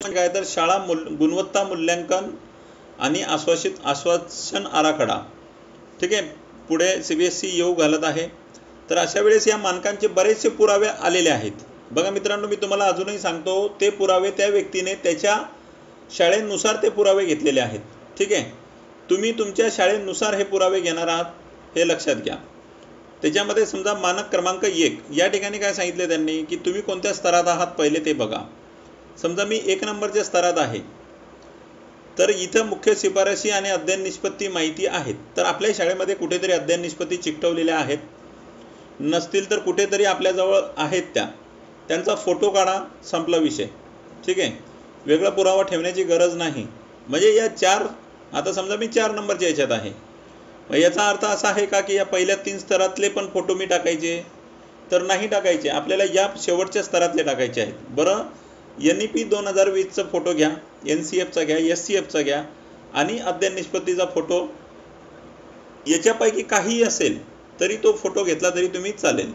काय तर शाळा गुणवत्ता मूल्यांकन आणि आश्वासन आराखडा, ठीक आहे, पुढे CBSE येऊ घालत आहे. तर अशा वेळेस या मानकांचे बरेचसे पुरावे आलेले आहेत. बघा मित्रांनो, मी तुम्हाला अजूनही सांगतो, ते पुरावे त्या व्यक्तीने त्याच्या शाळेनुसार ते पुरावे घेतलेले आहेत. ठीक आहे, तुम्ही तुमच्या शाळेनुसार हे पुरावे घेणार आहात, हे लक्षात घ्या. त्याच्यामध्ये समजा मानक क्रमांक 1 या ठिकाणी काय सांगितले त्यांनी की तुम्ही कोणत्या स्तरात आहात पहिले ते बघा. समजा मी 1 नंबरच्या स्तरात आहे, तर इथं मुख्य शिफारशी आणि अध्ययन निष्पत्ती माहिती आहेत. तर आपल्या शाळेमध्ये कुठेतरी अध्ययन निष्पत्ती चिकटवलेल्या आहेत, नसतील तर कुठेतरी आपल्याजवळ आहेत त्यांचा फोटो काढा, संपला विषय. ठीक आहे, वेगळा पुरावा ठेवण्याची गरज नाही. म्हणजे या 4, आता समजा मी 4 नंबरच्या याच्यात आहे, याचा अर्थ असा आहे का की या पहिल्या 3 स्तरातले पण फोटो मी टाकायचे? तर नाही टाकायचे, आपल्याला या शेवटच्या स्तरातले टाकायचे आहेत. बरं, NEP 2020चा फोटो घ्या, NCFचा घ्या, SCFचा घ्या आणि अध्ययन निष्पत्तीचा फोटो, याच्यापैकी काही असेल तरी तो फोटो घेतला तरी तुम्ही चालेल.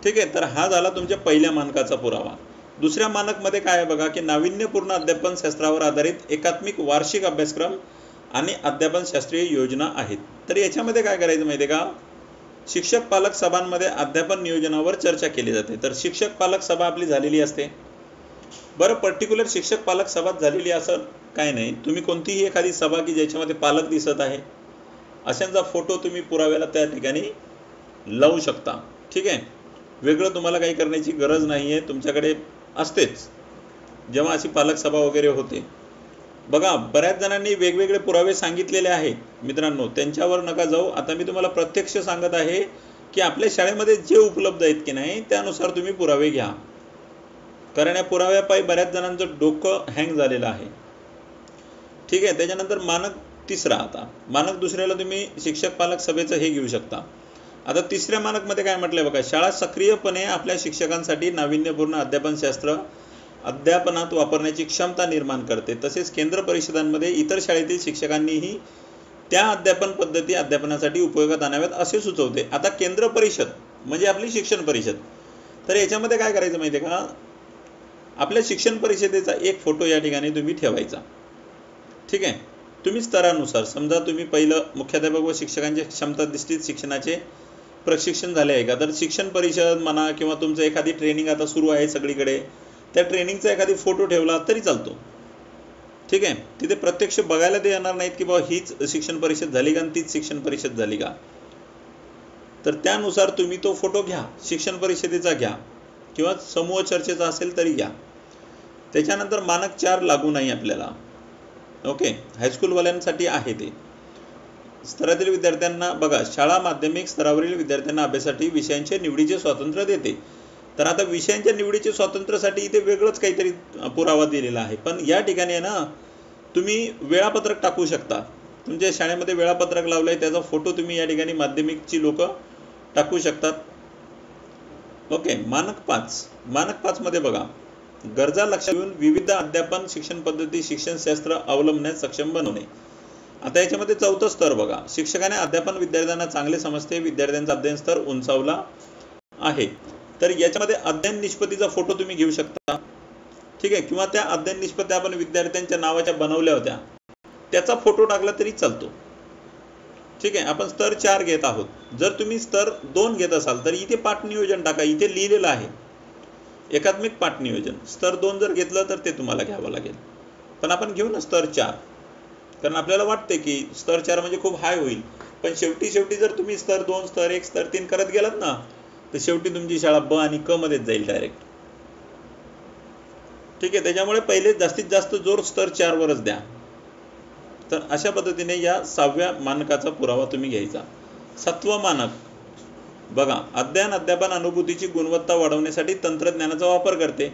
ठीक आहे, तर हा झाला तुमच्या पहिल्या मानकाचा पुरावा. दुसऱ्या मानकमध्ये काय आहे बघा की नाविन्यपूर्ण अध्यापन शास्त्रावर आधारित एकात्मिक वार्षिक अभ्यासक्रम आणि अध्यापन शास्त्रीय योजना आहेत. तर याच्यामध्ये काय करायचं माहिती आहे का, शिक्षक पालक सभांमध्ये अध्यापन नियोजनावर चर्चा केली जाते. तर शिक्षक पालक सभा आपली झालेली असते. बरं, पर्टिक्युलर शिक्षक पालक सभा झालेली असं काय नाही, तुम्ही कोणतीही एखादी सभा की ज्याच्यामध्ये पालक दिसत आहे अशांचा फोटो तुम्ही पुराव्याला त्या ठिकाणी लावू शकता. ठीक आहे, वेगळं तुम्हाला काही करण्याची गरज नाही आहे, तुमच्याकडे असतेच जेव्हा अशी पालक सभा वगैरे होते. बघा, बऱ्याच जणांनी वेगवेगळे पुरावे सांगितलेले आहेत मित्रांनो, त्यांच्यावर नका जाऊ. आता मी तुम्हाला प्रत्यक्ष सांगत आहे की आपल्या शाळेमध्ये जे उपलब्ध आहेत की नाही त्यानुसार तुम्ही पुरावे घ्या, कारण या पुराव्यापायी बऱ्याच जणांचं डोकं हँग झालेलं आहे. ठीक आहे, त्याच्यानंतर मानक 3रा. आता मानक 2ऱ्याला तुम्ही शिक्षक पालक सभेचं हे घेऊ शकता. आता 3ऱ्या मानकमध्ये काय म्हटलंय बघा, शाळा सक्रियपणे आपल्या शिक्षकांसाठी नाविन्यपूर्ण अध्यापनशास्त्र अध्यापनात वापरण्याची क्षमता निर्माण करते. तसेच केंद्र परिषदांमध्ये इतर शाळेतील शिक्षकांनीही त्या अध्यापन पद्धती अध्यापनासाठी उपयोगात आणाव्यात असे सुचवते. आता केंद्र परिषद म्हणजे आपली शिक्षण परिषद. तर याच्यामध्ये काय करायचं माहिती आहे का, आपल्या शिक्षण परिषदेचा एक फोटो या ठिकाणी तुम्ही ठेवायचा. ठीक आहे, तुम्ही स्तरानुसार, समजा तुम्ही पहिलं मुख्याध्यापक व शिक्षकांचे क्षमता निश्चित शिक्षणाचे प्रशिक्षण झाले आहे का, तर शिक्षण परिषद म्हणा किंवा तुमचं एखादी ट्रेनिंग आता सुरू आहे सगळीकडे, त्या ट्रेनिंगचा एखादी फोटो ठेवला तरी चालतो. ठीक आहे, तिथे प्रत्यक्ष बघायला ते येणार नाहीत की बाबा हीच शिक्षण परिषद झाली का आणि तीच शिक्षण परिषद झाली का. तर त्यानुसार तुम्ही तो फोटो घ्या, शिक्षण परिषदेचा घ्या किंवा समूह चर्चेचा असेल तरी घ्या. त्याच्यानंतर मानक 4 लागू नाही आपल्याला. ओके, हायस्कूलवाल्यांसाठी आहे ते. स्तरातील विद्यार्थ्यांना बघा, शाळा माध्यमिक स्तरावरील विद्यार्थ्यांना अभ्यासासाठी विषयांच्या निवडीचे स्वातंत्र्य देते. तर आता विषयांच्या निवडीचे स्वातंत्र्यासाठी इथे वेगळंच काहीतरी पुरावा दिलेला आहे. पण या ठिकाणी आहे ना, तुम्ही वेळापत्रक टाकू शकता. तुमच्या शाळेमध्ये वेळापत्रक लावलं आहे त्याचा फोटो तुम्ही या ठिकाणी माध्यमिकची लोक टाकू शकतात. ओके, मानक 5 मध्ये बघा, गरजा लक्षात घेऊन विविध अध्यापन शिक्षण पद्धती शिक्षणशास्त्र अवलंबण्यास सक्षम बनवणे. आता याच्यामध्ये 4थं स्तर बघा, शिक्षकाने अध्यापन विद्यार्थ्यांना चांगले समजते, विद्यार्थ्यांचा अध्ययन स्तर उंचावला आहे. तर याच्यामध्ये अध्ययन निष्पत्तीचा फोटो तुम्ही घेऊ शकता. ठीक आहे, किंवा त्या अध्ययन निष्पत्त्या आपण विद्यार्थ्यांच्या नावाच्या बनवल्या होत्या त्याचा फोटो टाकला तरी चालतो. ठीक आहे, आपण स्तर 4 घेत आहोत. जर तुम्ही स्तर 2 घेत असाल तर इथे पाठ नियोजन टाका, इथे लिहिलेलं आहे एकात्मिक पाठ नियोजन. स्तर 2 जर घेतलं तर ते तुम्हाला घ्यावं लागेल, पण आपण घेऊ ना स्तर 4, कारण आपल्याला वाटते की स्तर 4 म्हणजे खूप हाय होईल. पण शेवटी जर तुम्ही स्तर 2 स्तर 1 स्तर 3 करत गेलात ना, तर शेवटी तुमची शाळा ब आणि क मध्येच जाईल डायरेक्ट. ठीक आहे, त्याच्यामुळे पहिले जास्तीत जास्त जोर स्तर 4 वरच द्या. तर अशा पद्धतीने या 6व्या मानकाचा पुरावा तुम्ही घ्यायचा. 7वं मानक बघा, अध्यापन अनुभूतीची गुणवत्ता वाढवण्यासाठी तंत्रज्ञानाचा वापर करते.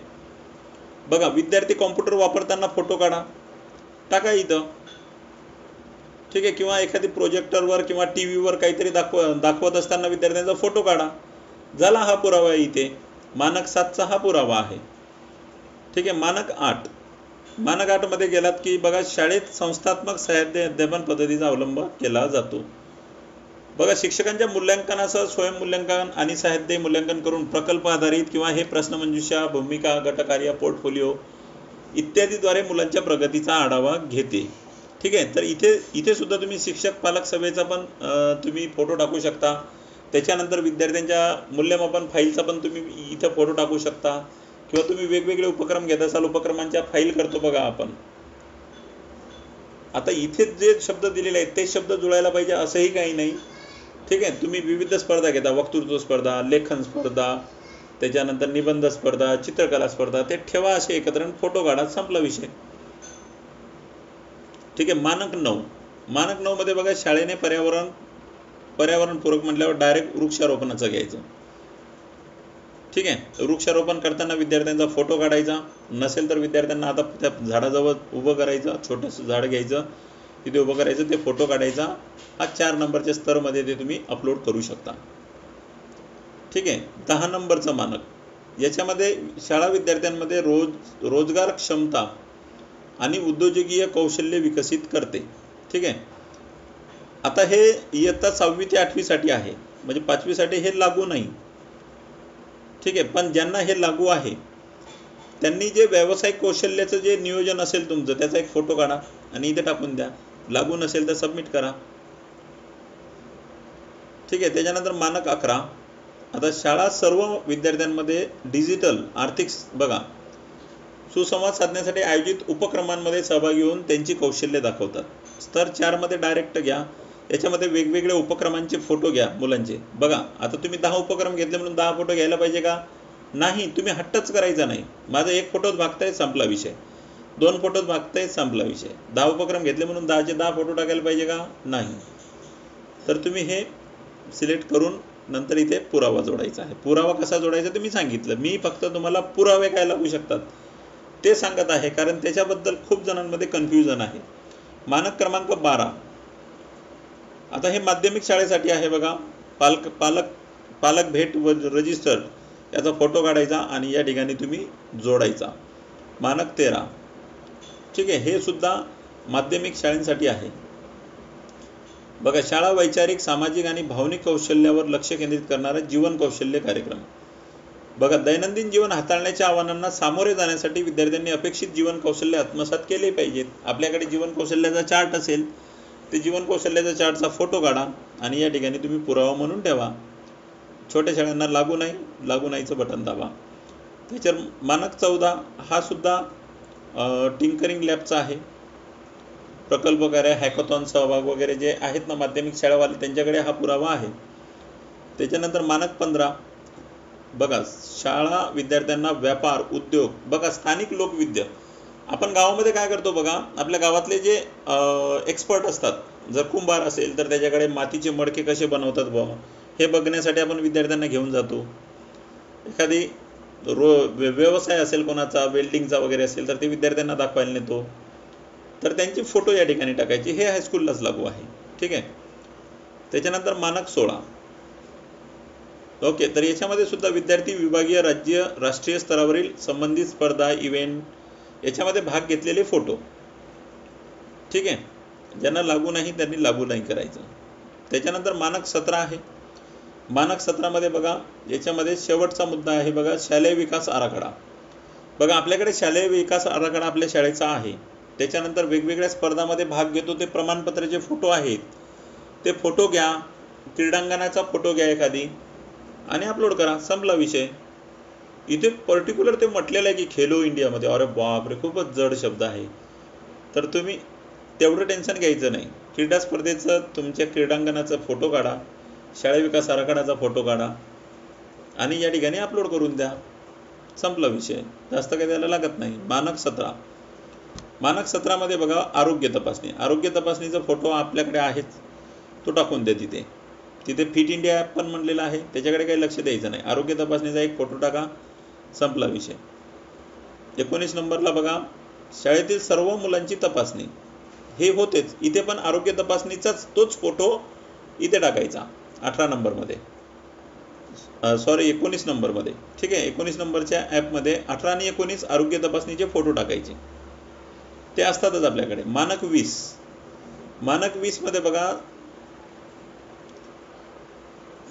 बघा, विद्यार्थी कॉम्प्युटर वापरताना फोटो काढा, टाका इथं. ठीक आहे, किंवा एखादी प्रोजेक्टरवर किंवा टीव्हीवर काहीतरी दाखवत असताना विद्यार्थ्यांचा फोटो काढा. झाला हा पुरावा आहे इथे. मानक 7चा हा पुरावा आहे. ठीक आहे, मानक 8 मध्ये गेलात की बघा, शाळेत संस्थात्मक सहाय्य अध्यापन पद्धतीचा अवलंब केला जातो. बघा, शिक्षकांच्या मूल्यांकनासह स्वयंमूल्यांकन आणि सहाय्य मूल्यांकन करून प्रकल्प आधारित किंवा हे प्रश्नमंजुषा, भूमिका, गटकार्य, पोर्टफोलिओ इत्यादीद्वारे मुलांच्या प्रगतीचा आढावा घेते. ठीक आहे. तर इथे सुद्धा तुम्ही शिक्षक पालक सभेचा पण तुम्ही फोटो टाकू शकता. त्याच्यानंतर विद्यार्थ्यांच्या मूल्यमापन फाईलचा पण तुम्ही इथं फोटो टाकू शकता, किंवा तुम्ही वेगवेगळे उपक्रम घेत असाल, उपक्रमांच्या फाईल करतो बघा आपण. आता इथे जे शब्द दिलेले आहेत ते शब्द जुळायला पाहिजे असंही काही नाही. ठीक आहे. तुम्ही विविध स्पर्धा घेता, वक्तृत्व स्पर्धा, लेखन स्पर्धा, त्याच्यानंतर निबंध स्पर्धा, चित्रकला स्पर्धा, ते ठेवा असे एकत्र, फोटो काढा, संपला विषय. ठीक आहे. मानक 9 मध्ये बघा, शाळेने पर्यावरणपूरक म्हटल्यावर डायरेक्ट वृक्षारोपणाचं घ्यायचं. ठीक आहे. वृक्षारोपण करताना विद्यार्थ्यांचा फोटो काढायचा, नसेल तर विद्यार्थ्यांना आता त्या झाडाजवळ उभं करायचं, छोटंसं झाड घ्यायचं, तिथे उभं करायचं, ते फोटो काढायचा. हा 4 नंबरच्या स्तरमध्ये ते तुम्ही अपलोड करू शकता. ठीक आहे. 10 नंबरचं मानक, याच्यामध्ये शाळा विद्यार्थ्यांमध्ये रोजगार क्षमता आणि उद्योजकीय कौशल्य विकसित करते. ठीक आहे. आता हे इयत्ता 6वी ते 8वी साठी आहे, म्हणजे 5वी साठी हे लागू नाही. ठीक आहे. पण ज्यांना हे लागू आहे त्यांनी जे व्यावसायिक कौशल्याचं जे नियोजन असेल तुमचं, त्याचा एक फोटो काढा आणि इथे टाकून द्या. लागू नसेल तर सबमिट करा. ठीक आहे. त्याच्यानंतर मानक 11, आता शाळा सर्व विद्यार्थ्यांमध्ये डिजिटल आर्थिक बघा सुसंवाद साधण्यासाठी आयोजित उपक्रमांमध्ये सहभागी होऊन त्यांची कौशल्य दाखवतात. स्तर 4 मध्ये डायरेक्ट घ्या. याच्यामध्ये वेगवेगळे उपक्रमांचे फोटो घ्या मुलांचे. बघा, आता तुम्ही 10 उपक्रम घेतले म्हणून 10 फोटो घ्यायला पाहिजे का? नाही. तुम्ही हट्टच करायचा नाही. माझं 1 फोटोच भागताय, संपला विषय. 2 फोटोच भागताय, संपला विषय. 10 उपक्रम घेतले म्हणून 10चे 10 फोटो टाकायला पाहिजे का? नाही. तर तुम्ही हे सिलेक्ट करून नंतर इथे पुरावा जोडायचा आहे. पुरावा कसा जोडायचा ते मी सांगितलं. मी फक्त तुम्हाला पुरावे काय लागू शकतात ते सांगत आहे, कारण त्याच्याबद्दल खूप जणांमध्ये कन्फ्युजन आहे. मानक क्रमांक 12, आता हे माध्यमिक शाळेसाठी आहे बघा. पालक भेट व रजिस्टर याचा फोटो काढायचा आणि या ठिकाणी तुम्ही जोडायचा. मानक 13, ठीक आहे. हे सुद्धा माध्यमिक शाळेसाठी आहे बघा. शाळा वैचारिक, सामाजिक आणि भावनिक कौशल्यावर लक्ष केंद्रित करणारा जीवन कौशल्य कार्यक्रम. बघा, दैनंदिन जीवन हाताळण्याच्या आव्हानांना सामोरे जाण्यासाठी विद्यार्थ्यांनी अपेक्षित जीवन कौशल्य आत्मसात केले पाहिजेत. आपल्याकडे जीवन कौशल्याचा चार्ट असेल, ते जीवन कौशल्याच्या चार्टचा फोटो काढा आणि या ठिकाणी तुम्ही पुरावा म्हणून ठेवा. छोट्या शाळांना लागू नाहीचं बटन दाबा. त्याच्यावर मानक 14, हा सुद्धा टिंकरिंग लॅबचा आहे. प्रकल्प कार्य, हॅकॉथॉन सहभाग वगैरे जे आहेत ना माध्यमिक शाळावाले, त्यांच्याकडे हा पुरावा आहे. त्याच्यानंतर मानक 15, बघा, शाळा विद्यार्थ्यांना व्यापार, उद्योग, बघा, स्थानिक लोकविद्या. आपण गावामध्ये काय करतो बघा, आपल्या गावातले जे एक्सपर्ट असतात, जर कुंभार असेल तर त्याच्याकडे मातीचे मडके कसे बनवतात बाबा, हे बघण्यासाठी आपण विद्यार्थ्यांना घेऊन जातो. एखादी व्यवसाय असेल कोणाचा, वेल्डिंगचा वगैरे असेल तर ते विद्यार्थ्यांना दाखवायला नेतो. तर त्यांची फोटो या ठिकाणी टाकायची. हे हायस्कूललाच लागू आहे. ठीक आहे. त्याच्यानंतर मानक 16, ओके. तर याच्यामध्ये सुद्धा विद्यार्थी विभागीय, राज्य, राष्ट्रीय स्तरावरील संबंधित स्पर्धा, इव्हेंट याच्यामध्ये भाग घेतलेले फोटो. ठीक आहे. ज्यांना लागू नाही त्यांनी लागू नाही करायचं. त्याच्यानंतर मानक 17 आहे. मानक 17 मध्ये बघा, याच्यामध्ये शेवटचा मुद्दा आहे बघा, शालेय विकास आराखडा. बघा, आपल्याकडे शालेय विकास आराखडा आपल्या शाळेचा आहे. त्याच्यानंतर वेगवेगळ्या स्पर्धांमध्ये भाग घेतो ते प्रमाणपत्राचे फोटो आहेत, ते फोटो घ्या. क्रीडांगणाचा फोटो घ्या एखादी आणि अपलोड करा, संपला विषय. इथे पर्टिक्युलर ते म्हटलेलं आहे की खेलो इंडियामध्ये. अरे बापरे, खूपच जड शब्द आहे. तर तुम्ही तेवढं टेन्शन घ्यायचं नाही. क्रीडा स्पर्धेचं तुमच्या क्रीडांगणाचा फोटो काढा, शाळा विकास आराखड्याचा फोटो काढा आणि या ठिकाणी अपलोड करून द्या, संपला विषय. जास्त काही द्यायला लागत नाही. मानक 17, मानक 17 मध्ये बघा, आरोग्य तपासणी. आरोग्य तपासणीचा फोटो आपल्याकडे आहेच, तो टाकून द्या. तिथे फिट इंडिया ॲप पण म्हणलेलं आहे, त्याच्याकडे काही लक्ष द्यायचं नाही. आरोग्य तपासणीचा एक फोटो टाका, संपला विषय. 19 नंबरला बघा, शाळेतील सर्व मुलांची तपासणी. हे होतेच, इथे पण आरोग्य तपासणीचाच तोच फोटो इथे टाकायचा. 18 नंबरमध्ये, सॉरी 19 नंबरमध्ये. ठीक आहे. 19 नंबरच्या ॲपमध्ये 18 आणि 19 आरोग्य तपासणीचे फोटो टाकायचे, ते असतातच आपल्याकडे. मानक 20, मानक 20 मध्ये बघा,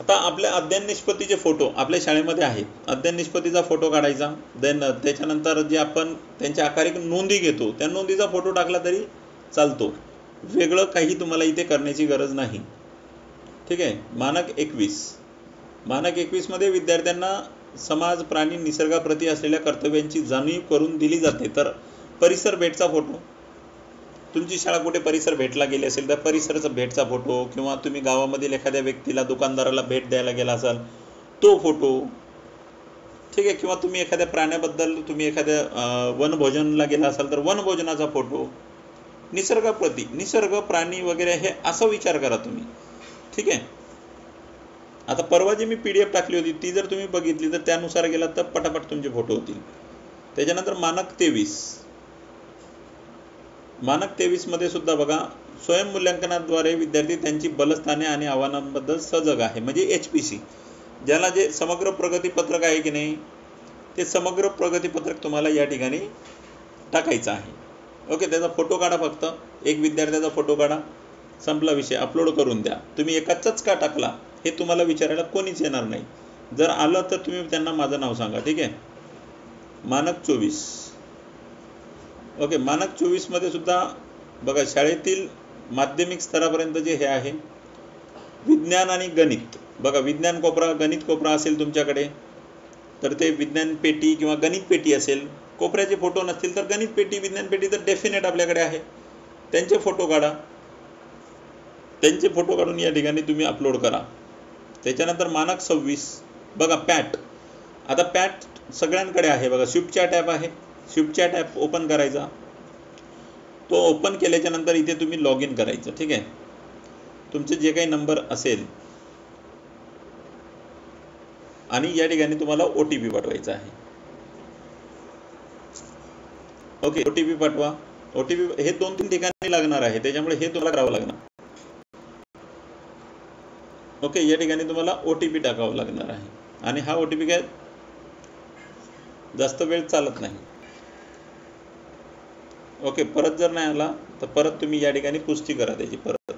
आता आपल्या अध्ययन निष्पत्तीचे फोटो आपल्या शाळेमध्ये आहेत. अध्ययन निष्पत्तीचा फोटो काढायचा. देन त्याच्यानंतर जे आपण त्यांच्या आकारिक नोंदी घेतो त्या नोंदीचा फोटो टाकला तरी चालतो. वेगळं काही तुम्हाला इथे करण्याची गरज नाही. ठीक आहे. मानक 21 मध्ये विद्यार्थ्यांना समाज, प्राणी, निसर्गाप्रती असलेल्या कर्तव्यांची जाणीव करून दिली जाते. तर परिसर भेटचा फोटो, तुमची शाळा कुठे परिसर भेटला गेली असेल तर परिसराचा भेटचा फोटो, किंवा तुम्ही गावामधील एखाद्या व्यक्तीला, दुकानदाराला भेट द्यायला गेला असाल तो फोटो. ठीक आहे. किंवा तुम्ही एखाद्या प्राण्याबद्दल, तुम्ही एखाद्या वनभोजनाला गेला असाल तर वनभोजनाचा फोटो. निसर्गाप्रती, निसर्ग, प्राणी वगैरे हे असा विचार करा तुम्ही. ठीक आहे. आता परवा जी मी PDF टाकली होती ती जर तुम्ही बघितली तर त्यानुसार गेला तर पटापट तुमचे फोटो होतील. त्याच्यानंतर मानक 23 मध्ये सुद्धा बघा, स्वयंमूल्यांकनाद्वारे विद्यार्थी त्यांची बलस्थाने आणि आव्हानांबद्दल सजग आहे. म्हणजे HPC, ज्याला जे समग्र प्रगतीपत्रक आहे की नाही, ते समग्र प्रगतीपत्रक तुम्हाला या ठिकाणी टाकायचं आहे. ओके. त्याचा फोटो काढा. फक्त एक विद्यार्थ्याचा फोटो काढा, संपला विषय. अपलोड करून द्या. तुम्ही एकाचाच का टाकला हे तुम्हाला विचारायला कोणीच येणार नाही. जर आलं तर तुम्ही त्यांना माझं नाव सांगा. ठीक आहे. मानक 24. ओके. मानक 24 मध्ये सुद्धा बघा, शाळेतील माध्यमिक स्तरापर्यंत जे हे आहे, विज्ञान आणि गणित. बघा, विज्ञान कोपरा, गणित कोपरा असेल तुमच्याकडे तर ते विज्ञान पेटी किंवा गणित पेटी असेल. कोपऱ्याचे फोटो नसतील तर गणित पेटी, विज्ञान पेटी तर डेफिनेट आपल्याकडे आहे. त्यांचे फोटो काढा. त्यांचे फोटो काढून या ठिकाणी तुम्ही अपलोड करा. त्याच्यानंतर मानक 26 बघा, पॅट. आता पॅट सगळ्यांकडे आहे बघा. स्विफ्ट चॅट ॲप आहे. स्विफ्ट चॅट ॲप ओपन करायचा. तो ओपन केल्याच्या नंतर इथे तुम्ही लॉग इन करायचं. ठीक आहे. तुमचे जे काही नंबर असेल आणि या ठिकाणी तुम्हाला OTP पाठवायचा आहे. ओके. OTP पाठवा. OTP हे 2-3 ठिकाणी लागणार आहे, त्याच्यामुळे हे तुम्हाला करावं लागणार. ओके. या ठिकाणी तुम्हाला OTP टाकावं लागणार आहे आणि हा OTP काय जास्त वेळ चालत नाही. ओके. परत जर नाही आला तर परत तुम्ही या ठिकाणी पुष्टी करा त्याची परत.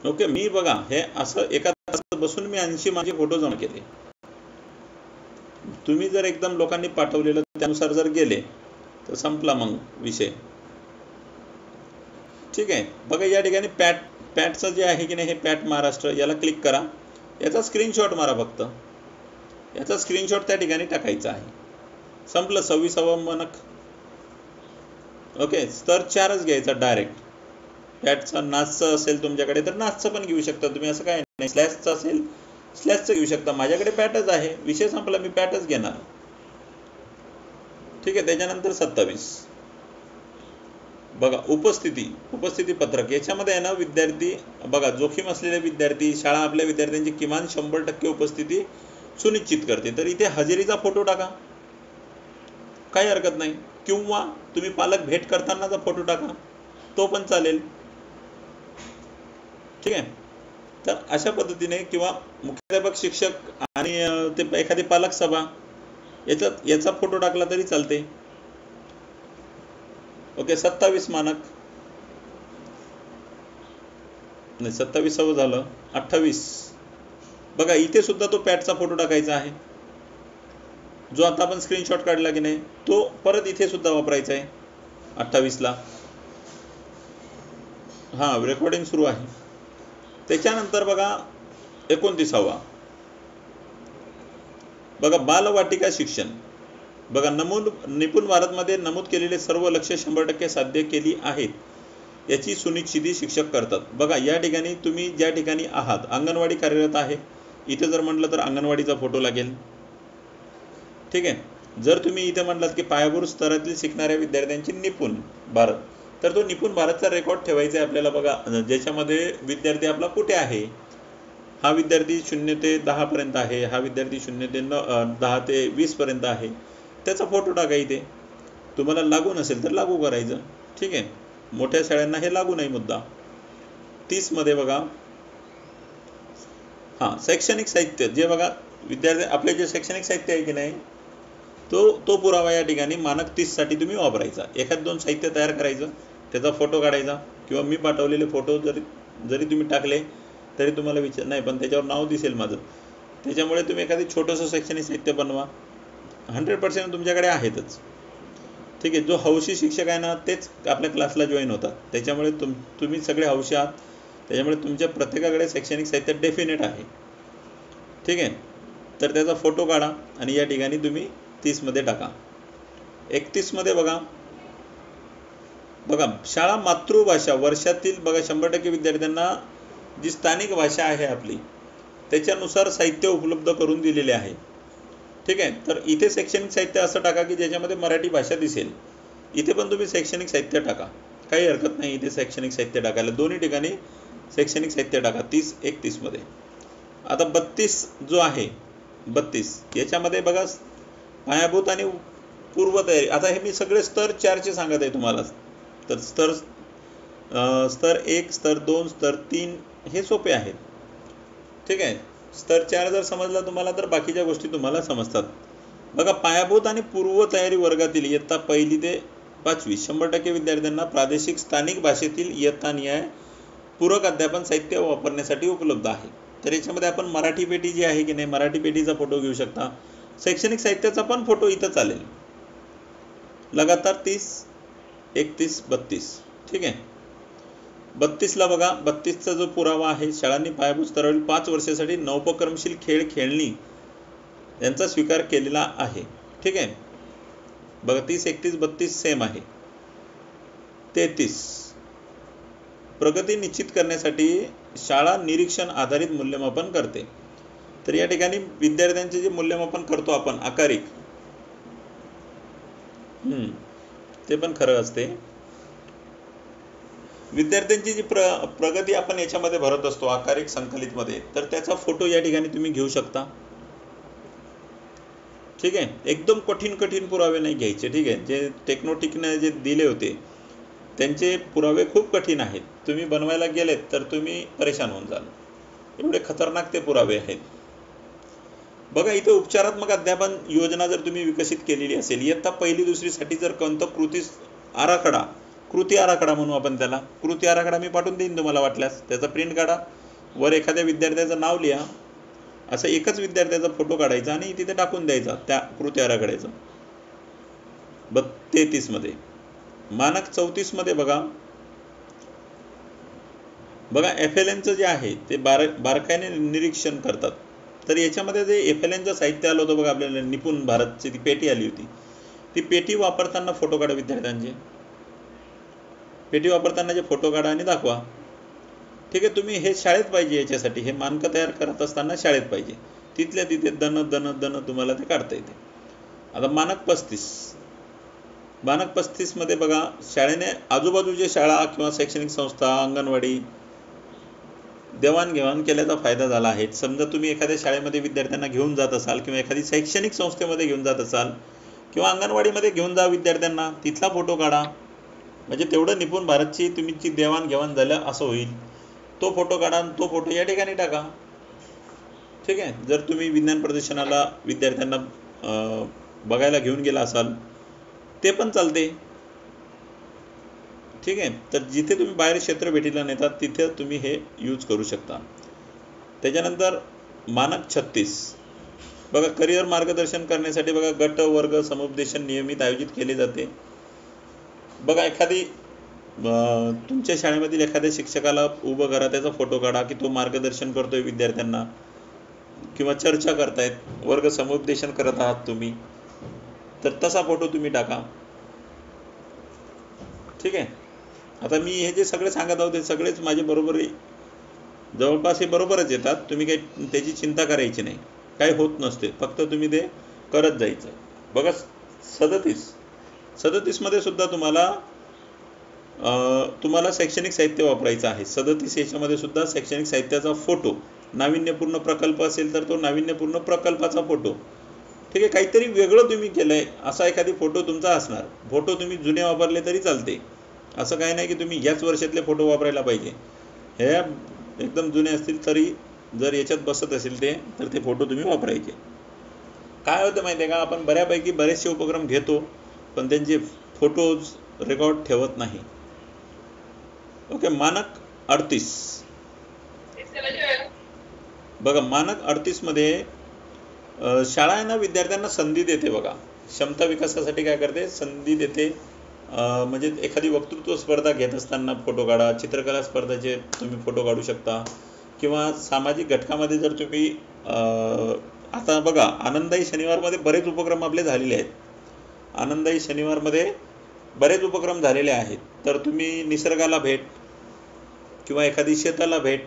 ओके. मी बघा हे असं एका तासात बसून मी 80 माझे फोटो जमा केले. तुम्ही जर एकदम लोकांनी पाठवलेलं त्यानुसार जर गेले तर संपला मग विषय. ठीक आहे. बघा, या ठिकाणी पॅटचं जे आहे की नाही, हे पॅट महाराष्ट्र, याला क्लिक करा. याचा स्क्रीनशॉट मारा. फक्त याचा स्क्रीनशॉट त्या ठिकाणी टाकायचा आहे. संपलं. 26वा मानक. ओके. स्तर 4च घ्यायचा डायरेक्ट. पॅटचा नाचचं असेल तुमच्याकडे तर नाचचं पण घेऊ शकता तुम्ही, असं काय नाही. स्लॅशचं असेल स्लॅशचं घेऊ शकता. माझ्याकडे पॅटच आहे, विषय संपला. मी पॅटच घेणार. ठीक आहे. त्याच्यानंतर 27 बघा, उपस्थिती पत्रक. याच्यामध्ये आहे ना, विद्यार्थी बघा, जोखीम असलेले विद्यार्थी, शाळा आपल्या विद्यार्थ्यांची किमान 100% उपस्थिती सुनिश्चित करते. तर इथे हजेरीचा फोटो टाका, काही हरकत नाही. किंवा तुम्ही पालक भेट करतानाचा फोटो टाका, तो पण चालेल. ठीक आहे. तर अशा पद्धतीने, किंवा मुख्याध्यापक, शिक्षक आणि ते एखादी पालक सभा याचा फोटो टाकला तरी चालते. ओके. 27 मानक नाही, 27व झालं. 28 बघा, इथे सुद्धा तो पॅटचा फोटो टाकायचा आहे. जो आता आपण स्क्रीनशॉट काढला की नाही, तो परत इथे सुद्धा वापरायचा आहे 28ला. हा, रेकॉर्डिंग सुरू आहे. त्याच्यानंतर बघा 29वा बघा, बालवाटिका शिक्षण. बघा, निपुण भारतमध्ये नमूद केलेले सर्व लक्ष्य 100% साध्य केली आहेत याची सुनिश्चिती शिक्षक करतात. बघा, या ठिकाणी तुम्ही ज्या ठिकाणी आहात, अंगणवाडी कार्यरत आहे, इथे जर म्हटलं तर अंगणवाडीचा फोटो लागेल. ठीक आहे. जर तुम्ही इथे म्हटलात की पायाभूत स्तरातील शिकणाऱ्या विद्यार्थ्यांची निपुण भारत, तर तो निपुण भारतचा रेकॉर्ड ठेवायचा आहे आपल्याला. बघा, ज्याच्यामध्ये विद्यार्थी आपला कुठे आहे. हा विद्यार्थी 0 ते 10 पर्यंत आहे, हा विद्यार्थी 0 ते 10 ते 20 पर्यंत आहे. त्याचा फोटो टाका इथे. तुम्हाला लागू नसेल तर लागू करायचं. ठीक आहे. मोठ्या शाळांना हे लागू नाही मुद्दा. 30 मध्ये बघा, हा, शैक्षणिक साहित्य. जे बघा, विद्यार्थी आपले जे शैक्षणिक साहित्य आहे की नाही, तो पुरावा या ठिकाणी मानक 30 साठी तुम्ही वापरायचा. 1-2 साहित्य तयार करायचं, त्याचा फोटो काढायचा, किंवा मी पाठवलेले फोटो जरी तुम्ही टाकले तरी तुम्हाला विचार नाही, पण त्याच्यावर नाव दिसेल माझं. त्याच्यामुळे तुम्ही एखादी छोटंसं शैक्षणिक साहित्य बनवा. 100% तुमच्याकडे आहेतच. ठीक आहे. जो हौशी शिक्षक आहे ना तेच आपल्या क्लासला जॉईन होतात. त्याच्यामुळे तुम्ही सगळे हौशी आहात. त्याच्यामुळे तुमच्या प्रत्येकाकडे शैक्षणिक साहित्य डेफिनेट आहे. ठीक आहे. तर त्याचा फोटो काढा आणि या ठिकाणी तुम्ही 30मध्ये टाका. 31मध्ये बघा शाळा मातृभाषा वर्षातील बघा 100% विद्यार्थ्यांना जी स्थानिक भाषा आहे आपली त्याच्यानुसार साहित्य उपलब्ध करून दिलेले आहे. ठीक आहे. तर इथे शैक्षणिक साहित्य असं टाका की ज्याच्यामध्ये मराठी भाषा दिसेल. इथे पण तुम्ही शैक्षणिक साहित्य टाका, काही हरकत नाही इथे शैक्षणिक साहित्य टाकायला. दोन्ही ठिकाणी शैक्षणिक साहित्य टाका 30-31मध्ये. आता 32 जो आहे 32 याच्यामध्ये बघा पायाभूत आणि पूर्वतयारी. आता हे मी सगळे स्तर 4चे सांगत आहे तुम्हाला. तर स्तर 1, स्तर 2, स्तर 3 हे सोपे आहेत. ठीक आहे. स्तर 4 जर समजला तुम्हाला तर बाकीच्या गोष्टी तुम्हाला समजतात. बघा पायाभूत आणि पूर्वतयारी वर्गातील इयत्ता 1ली ते 5वी 100% विद्यार्थ्यांना प्रादेशिक स्थानिक भाषेतील इयत्तानिहाय पूरक अध्यापन साहित्य वापरण्यासाठी उपलब्ध आहे. तर याच्यामध्ये आपण मराठी पेटी जी आहे की नाही, मराठी पेटीचा फोटो घेऊ शकता. शैक्षणिक साहित्याचा पण फोटो इथं चालेल. लगातार 30, 31, 32. ठीक आहे. 32ला बघा 32चा जो पुरावा आहे शाळांनी पायाभूत स्तरावरील 5 वर्षासाठी नवोपक्रमशील खेळ खेळणी यांचा स्वीकार केलेला आहे. ठीक आहे. बघा 30, 31, 32 सेम आहे. 33 प्रगती निश्चित करण्यासाठी शाळा निरीक्षण आधारित मूल्यमापन करते. तर या ठिकाणी विद्यार्थ्यांचे जे मूल्यमापन करतो आपण आकारिक ते पण खरं असते. विद्यार्थ्यांची जी प्रगती आपण याच्यामध्ये भरत असतो आकारिक संकलितमध्ये, तर त्याचा फोटो या ठिकाणी तुम्ही घेऊ शकता. ठीक आहे. एकदम कठीण पुरावे नाही घ्यायचे. ठीक आहे. जे टेक्नोटिकने जे दिले होते त्यांचे पुरावे खूप कठीण आहेत. तुम्ही बनवायला गेलेत तर तुम्ही परेशान होऊन जाल, एवढे खतरनाक ते पुरावे आहेत. बघा इथे उपचारात्मक अध्यापन योजना जर तुम्ही विकसित केलेली असेल, इयत्ता 1ली 2रीसाठी जर कोणतं कृती आराखडा म्हणू आपण त्याला, कृती आराखडा मी पाठवून देईन तुम्हाला वाटल्यास. त्याचा प्रिंट काढा, वर एखाद्या विद्यार्थ्याचं नाव लिहा, असं एकच विद्यार्थ्याचा फोटो काढायचा आणि तिथे टाकून द्यायचा त्या कृती आराखड्याचं. 33मध्ये मानक 34मध्ये बघा FLNचं जे आहे ते बारकाईने निरीक्षण करतात. तर याच्यामध्ये जे FLNचं साहित्य आलं होतं बघा आपल्याला, निपुण भारतची ती पेटी आली होती. ती पेटी वापरताना फोटो काढा विद्यार्थ्यांचे. पेटी वापरताना जे फोटो काढा आणि दाखवा. ठीक आहे. तुम्ही हे शाळेत पाहिजे, याच्यासाठी हे मानकं तयार करत असताना शाळेत पाहिजे. तिथल्या तिथे दन तुम्हाला ते काढता येते. आता मानक 35मध्ये बघा शाळेने आजूबाजूच्या शाळा किंवा शैक्षणिक संस्था, अंगणवाडी देवाणघेवाण केल्याचा फायदा झाला आहे. समजा तुम्ही एखाद्या शाळेमध्ये विद्यार्थ्यांना घेऊन जात असाल किंवा एखादी शैक्षणिक संस्थेमध्ये घेऊन जात असाल किंवा अंगणवाडीमध्ये घेऊन जा विद्यार्थ्यांना, तिथला फोटो काढा. म्हणजे तेवढं निपुण भारतची तुमची देवाणघेवाण झालं असं होईल. तो फोटो काढा आणि तो फोटो या ठिकाणी टाका. ठीक आहे. जर तुम्ही विज्ञान प्रदर्शनाला विद्यार्थ्यांना बघायला घेऊन गेला असाल ते पण चालते. ठीक आहे. तर जिथे तुम्ही बाहेर क्षेत्र भेटीला नेतात तिथे तुम्ही हे यूज करू शकता. त्याच्यानंतर मानक 36 बघा करिअर मार्गदर्शन करण्यासाठी बघा गट वर्ग समुपदेशन नियमित आयोजित केले जाते. बघा एखादी तुमच्या शाळेमधील एखाद्या शिक्षकाला उभं करा, त्याचा फोटो काढा की तो मार्गदर्शन करतोय विद्यार्थ्यांना किंवा चर्चा करतायत, वर्ग समुपदेशन करत आहात तुम्ही, तर तसा फोटो तुम्ही टाका. ठीक आहे. आता मी हे जे सगळे सांगत आहोत ते सगळेच माझे बरोबर जवळपास हे बरोबरच येतात. तुम्ही काही त्याची चिंता करायची नाही, काही होत नसते, फक्त तुम्ही ते करत जायचं. बघा 37मध्ये सुद्धा तुम्हाला शैक्षणिक साहित्य वापरायचं आहे. 37 याच्यामध्ये सुद्धा शैक्षणिक साहित्याचा फोटो, नाविन्यपूर्ण प्रकल्प असेल तर तो नाविन्यपूर्ण प्रकल्पाचा फोटो. ठीक आहे. काहीतरी वेगळं तुम्ही केलंय असा एखादी फोटो तुमचा असणार. फोटो तुम्ही जुने वापरले तरी चालते, असं काही नाही की तुम्ही याच वर्षातले फोटो वापरायला पाहिजे. हे एकदम जुने असतील तरी जर याच्यात बसत असेल तर ते फोटो तुम्ही वापरायचे. काय होतं माहिती आहे का, आपण बऱ्यापैकी बरेचसे उपक्रम घेतो पण त्यांचे फोटोज रेकॉर्ड ठेवत नाही. ओके, मानक 38 बघा, मानक 38 मध्ये शाळा आहे ना विद्यार्थ्यांना संधी देते बघा, क्षमता विकासासाठी काय करते, संधी देते. म्हणजे एखादी वक्तृत्व स्पर्धा घेत असताना फोटो काढा, चित्रकला स्पर्धेचे तुम्ही फोटो काढू शकता, किंवा सामाजिक घटकामध्ये जर तुम्ही आता बघा आनंददायी शनिवारमध्ये बरेच उपक्रम आपले झालेले आहेत. आनंददायी शनिवारमध्ये बरेच उपक्रम झालेले आहेत. तर तुम्ही निसर्गाला भेट किंवा एखादी शेताला भेट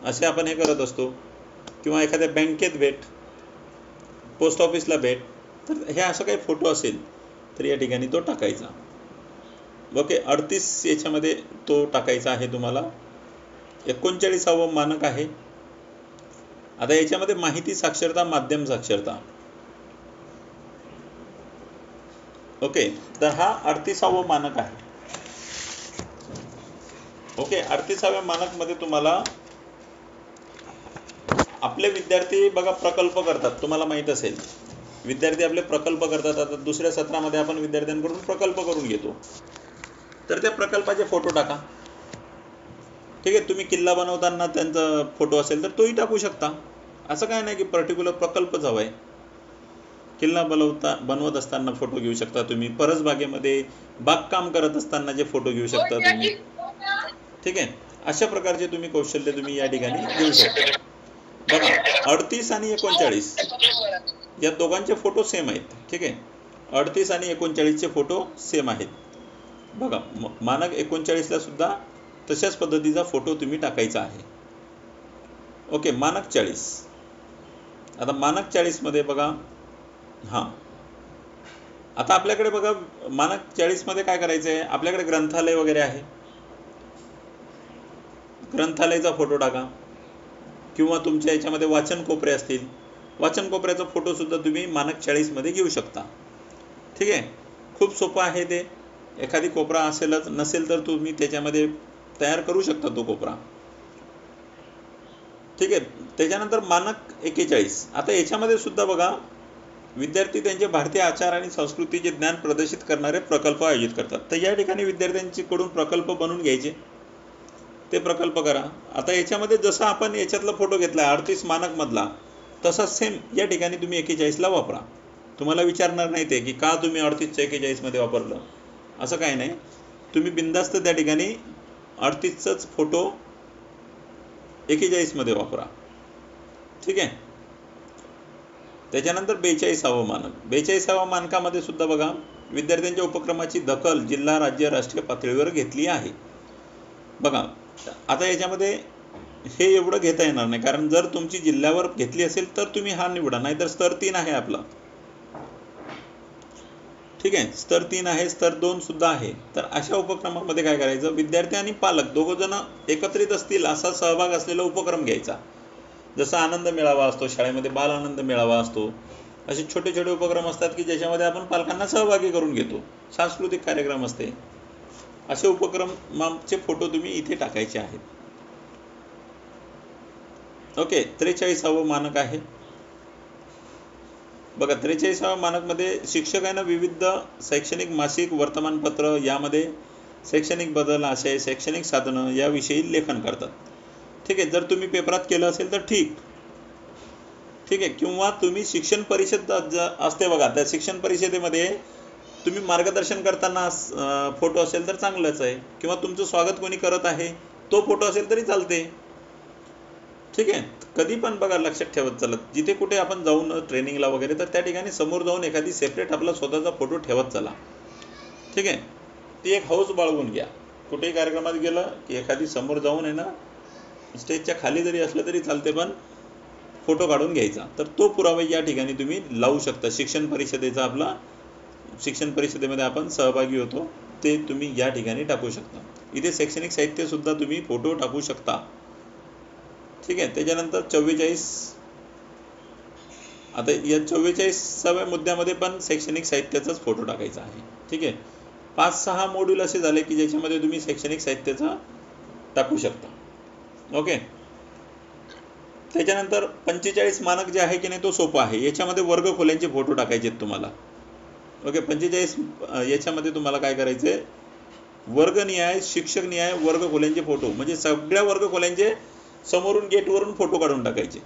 असे आपण हे करत असतो, किंवा एखाद्या बँकेत भेट, पोस्ट ऑफिसला भेट. तर हे असं काही फोटो असेल तर या ठिकाणी तो टाकायचा. ओके, 38 याच्यामध्ये तो टाकायचा आहे तुम्हाला. 39वा मानक आहे. आता याच्यामध्ये माहिती साक्षरता, माध्यम साक्षरता. ओके, तर हा 38वा मानक आहे. ओके, 38व्या मानक मध्ये तुम्हाला आपले विद्यार्थी बघा प्रकल्प करतात. तुम्हाला माहित असेल विद्यार्थी आपले प्रकल्प करतात. आता दुसऱ्या सत्रामध्ये आपण विद्यार्थ्यांकडून प्रकल्प करून घेतो, तर त्या प्रकल्पाचे फोटो टाका. ठीक आहे, तुम्ही किल्ला बनवताना त्यांचा फोटो असेल तर तोही टाकू शकता. असं काय नाही की पर्टिक्युलर प्रकल्पच हवाय. किल्ला बनवत असताना फोटो घेऊ शकता तुम्ही. परसबागेमध्ये बागकाम करत असतानाचे फोटो घेऊ शकता तुम्ही. ठीक आहे, अशा प्रकारचे तुम्ही कौशल्य तुम्ही या ठिकाणी घेऊ शकता. बघा 38 आणि 39 या दोघांचे फोटो सेम आहेत. ठीक आहे, 38 आणि 39चे फोटो सेम आहेत. बघा मानक 39ला सुद्धा तशाच पद्धतीचा फोटो तुम्ही टाकायचा आहे. ओके, मानक 40. आता मानक 40 मध्ये बघा, हां आता आपल्याकडे बघा मानक 40 मध्ये काय करायचं आहे, आपल्याकडे ग्रंथालय वगैरे आहे. ग्रंथालयाचा फोटो टाका, किंवा तुमच्या याच्यामध्ये वाचन कोपरे असतील, वाचन कोपऱ्याचा फोटो सुद्धा तुम्ही मानक 40 मध्ये घेऊ शकता. ठीक आहे, खूप सोपं आहे ते. एखादी कोपरा असेलच, नसेल तर तुम्ही त्याच्यामध्ये तयार करू शकता तो कोपरा. ठीक आहे, त्याच्यानंतर मानक 41. आता याच्यामध्ये सुद्धा बघा विद्यार्थी त्यांचे भारतीय आचार आणि संस्कृतीचे ज्ञान प्रदर्शित करणारे प्रकल्प आयोजित करतात. तर या ठिकाणी विद्यार्थ्यांकडून प्रकल्प बनवून घ्यायचे, ते प्रकल्प करा. आता याच्यामध्ये जसं आपण याच्यातला फोटो घेतला 38 मानक मधला, तसा सेम या ठिकाणी तुम्ही 41ला वापरा. तुम्हाला विचारणार नाही ते की का तुम्ही 38 41 मध्ये वापरलं, असं काही नाही. तुम्ही बिनधास्त त्या ठिकाणी 38चाच फोटो 41 मध्ये वापरा. ठीक आहे, त्याच्यानंतर 42वा मानक. 42व्या मानकामध्ये सुद्धा बघा विद्यार्थ्यांच्या उपक्रमाची दखल जिल्हा, राज्य, राष्ट्रीय पातळीवर घेतली आहे. बघा आता याच्यामध्ये हे एवढं घेता येणार नाही, कारण जर तुमची जिल्ह्यावर घेतली असेल तर तुम्ही हा निवडा, नाहीतर स्तर 3 आहे आपला. ठीक आहे, स्तर 3 आहे, स्तर 2 सुद्धा आहे. तर अशा उपक्रमामध्ये काय करायचं, विद्यार्थी आणि पालक दोघं जण एकत्रित असतील असा सहभाग असलेला उपक्रम घ्यायचा. जसा आनंद मेळावा असतो शाळेमध्ये, बाल आनंद मेळावा असतो, असे छोटे छोटे उपक्रम असतात की ज्याच्यामध्ये आपण पालकांना सहभागी करून घेतो. सांस्कृतिक कार्यक्रम असते. असे उपक्रमाचे फोटो तुम्ही इथे टाकायचे आहेत. ओके, 43वा मानक आहे. बघा 43व्या मानकमध्ये शिक्षकांना विविध शैक्षणिक मासिक, वर्तमानपत्र यामध्ये शैक्षणिक बदल, आशय, शैक्षणिक साधनं याविषयी लेखन करतात. ठीक आहे, जर तुम्ही पेपरात केलं असेल तर ठीक आहे, किंवा तुम्ही शिक्षण परिषद असते बघा, त्या शिक्षण परिषदेमध्ये तुम्ही मार्गदर्शन करताना फोटो असेल तर चांगलंच आहे, किंवा तुमचं स्वागत कोणी करत आहे तो फोटो असेल तरी चालते. ठीक आहे, कधी पण बघा लक्षात ठेवत चालत, जिथे कुठे आपण जाऊन ट्रेनिंगला वगैरे तर त्या ठिकाणी समोर जाऊन एखादी सेपरेट आपला स्वतःचा फोटो ठेवत चला. ठीक आहे, ती एक हौस बाळगून घ्या. कुठेही कार्यक्रमात गेलं की एखादी समोर जाऊन आहे ना, स्टेजच्या खाली जरी असलं तरी चालते, पण फोटो काढून घ्यायचा. तर तो पुरावा या ठिकाणी तुम्ही लावू शकता. शिक्षण परिषदेचा आपला शिक्षण परिषदेमध्ये आपण सहभागी होतो ते तुम्ही या ठिकाणी टाकू शकता. इथे शैक्षणिक साहित्य सुद्धा तुम्ही फोटो टाकू शकता. ठीक आहे, त्याच्यानंतर 44. आता या 44व्या मुद्द्यामध्ये पण शैक्षणिक साहित्याचाच फोटो टाकायचा आहे. ठीक आहे, 5-6 मॉड्यूल असे झाले की ज्याच्यामध्ये तुम्ही शैक्षणिक साहित्याचा टाकू शकता. ओके, त्याच्यानंतर 45 मानक जे आहे की नाही तो सोपा आहे. याच्यामध्ये वर्ग खोल्यांचे फोटो टाकायचे आहेत तुम्हाला. ओके, 45 याच्यामध्ये तुम्हाला काय करायचंय, वर्गनिहाय शिक्षकनिहाय वर्ग खोल्यांचे फोटो, म्हणजे सगळ्या वर्ग खोल्यांचे समोरून गेटवरून फोटो काढून टाकायचे.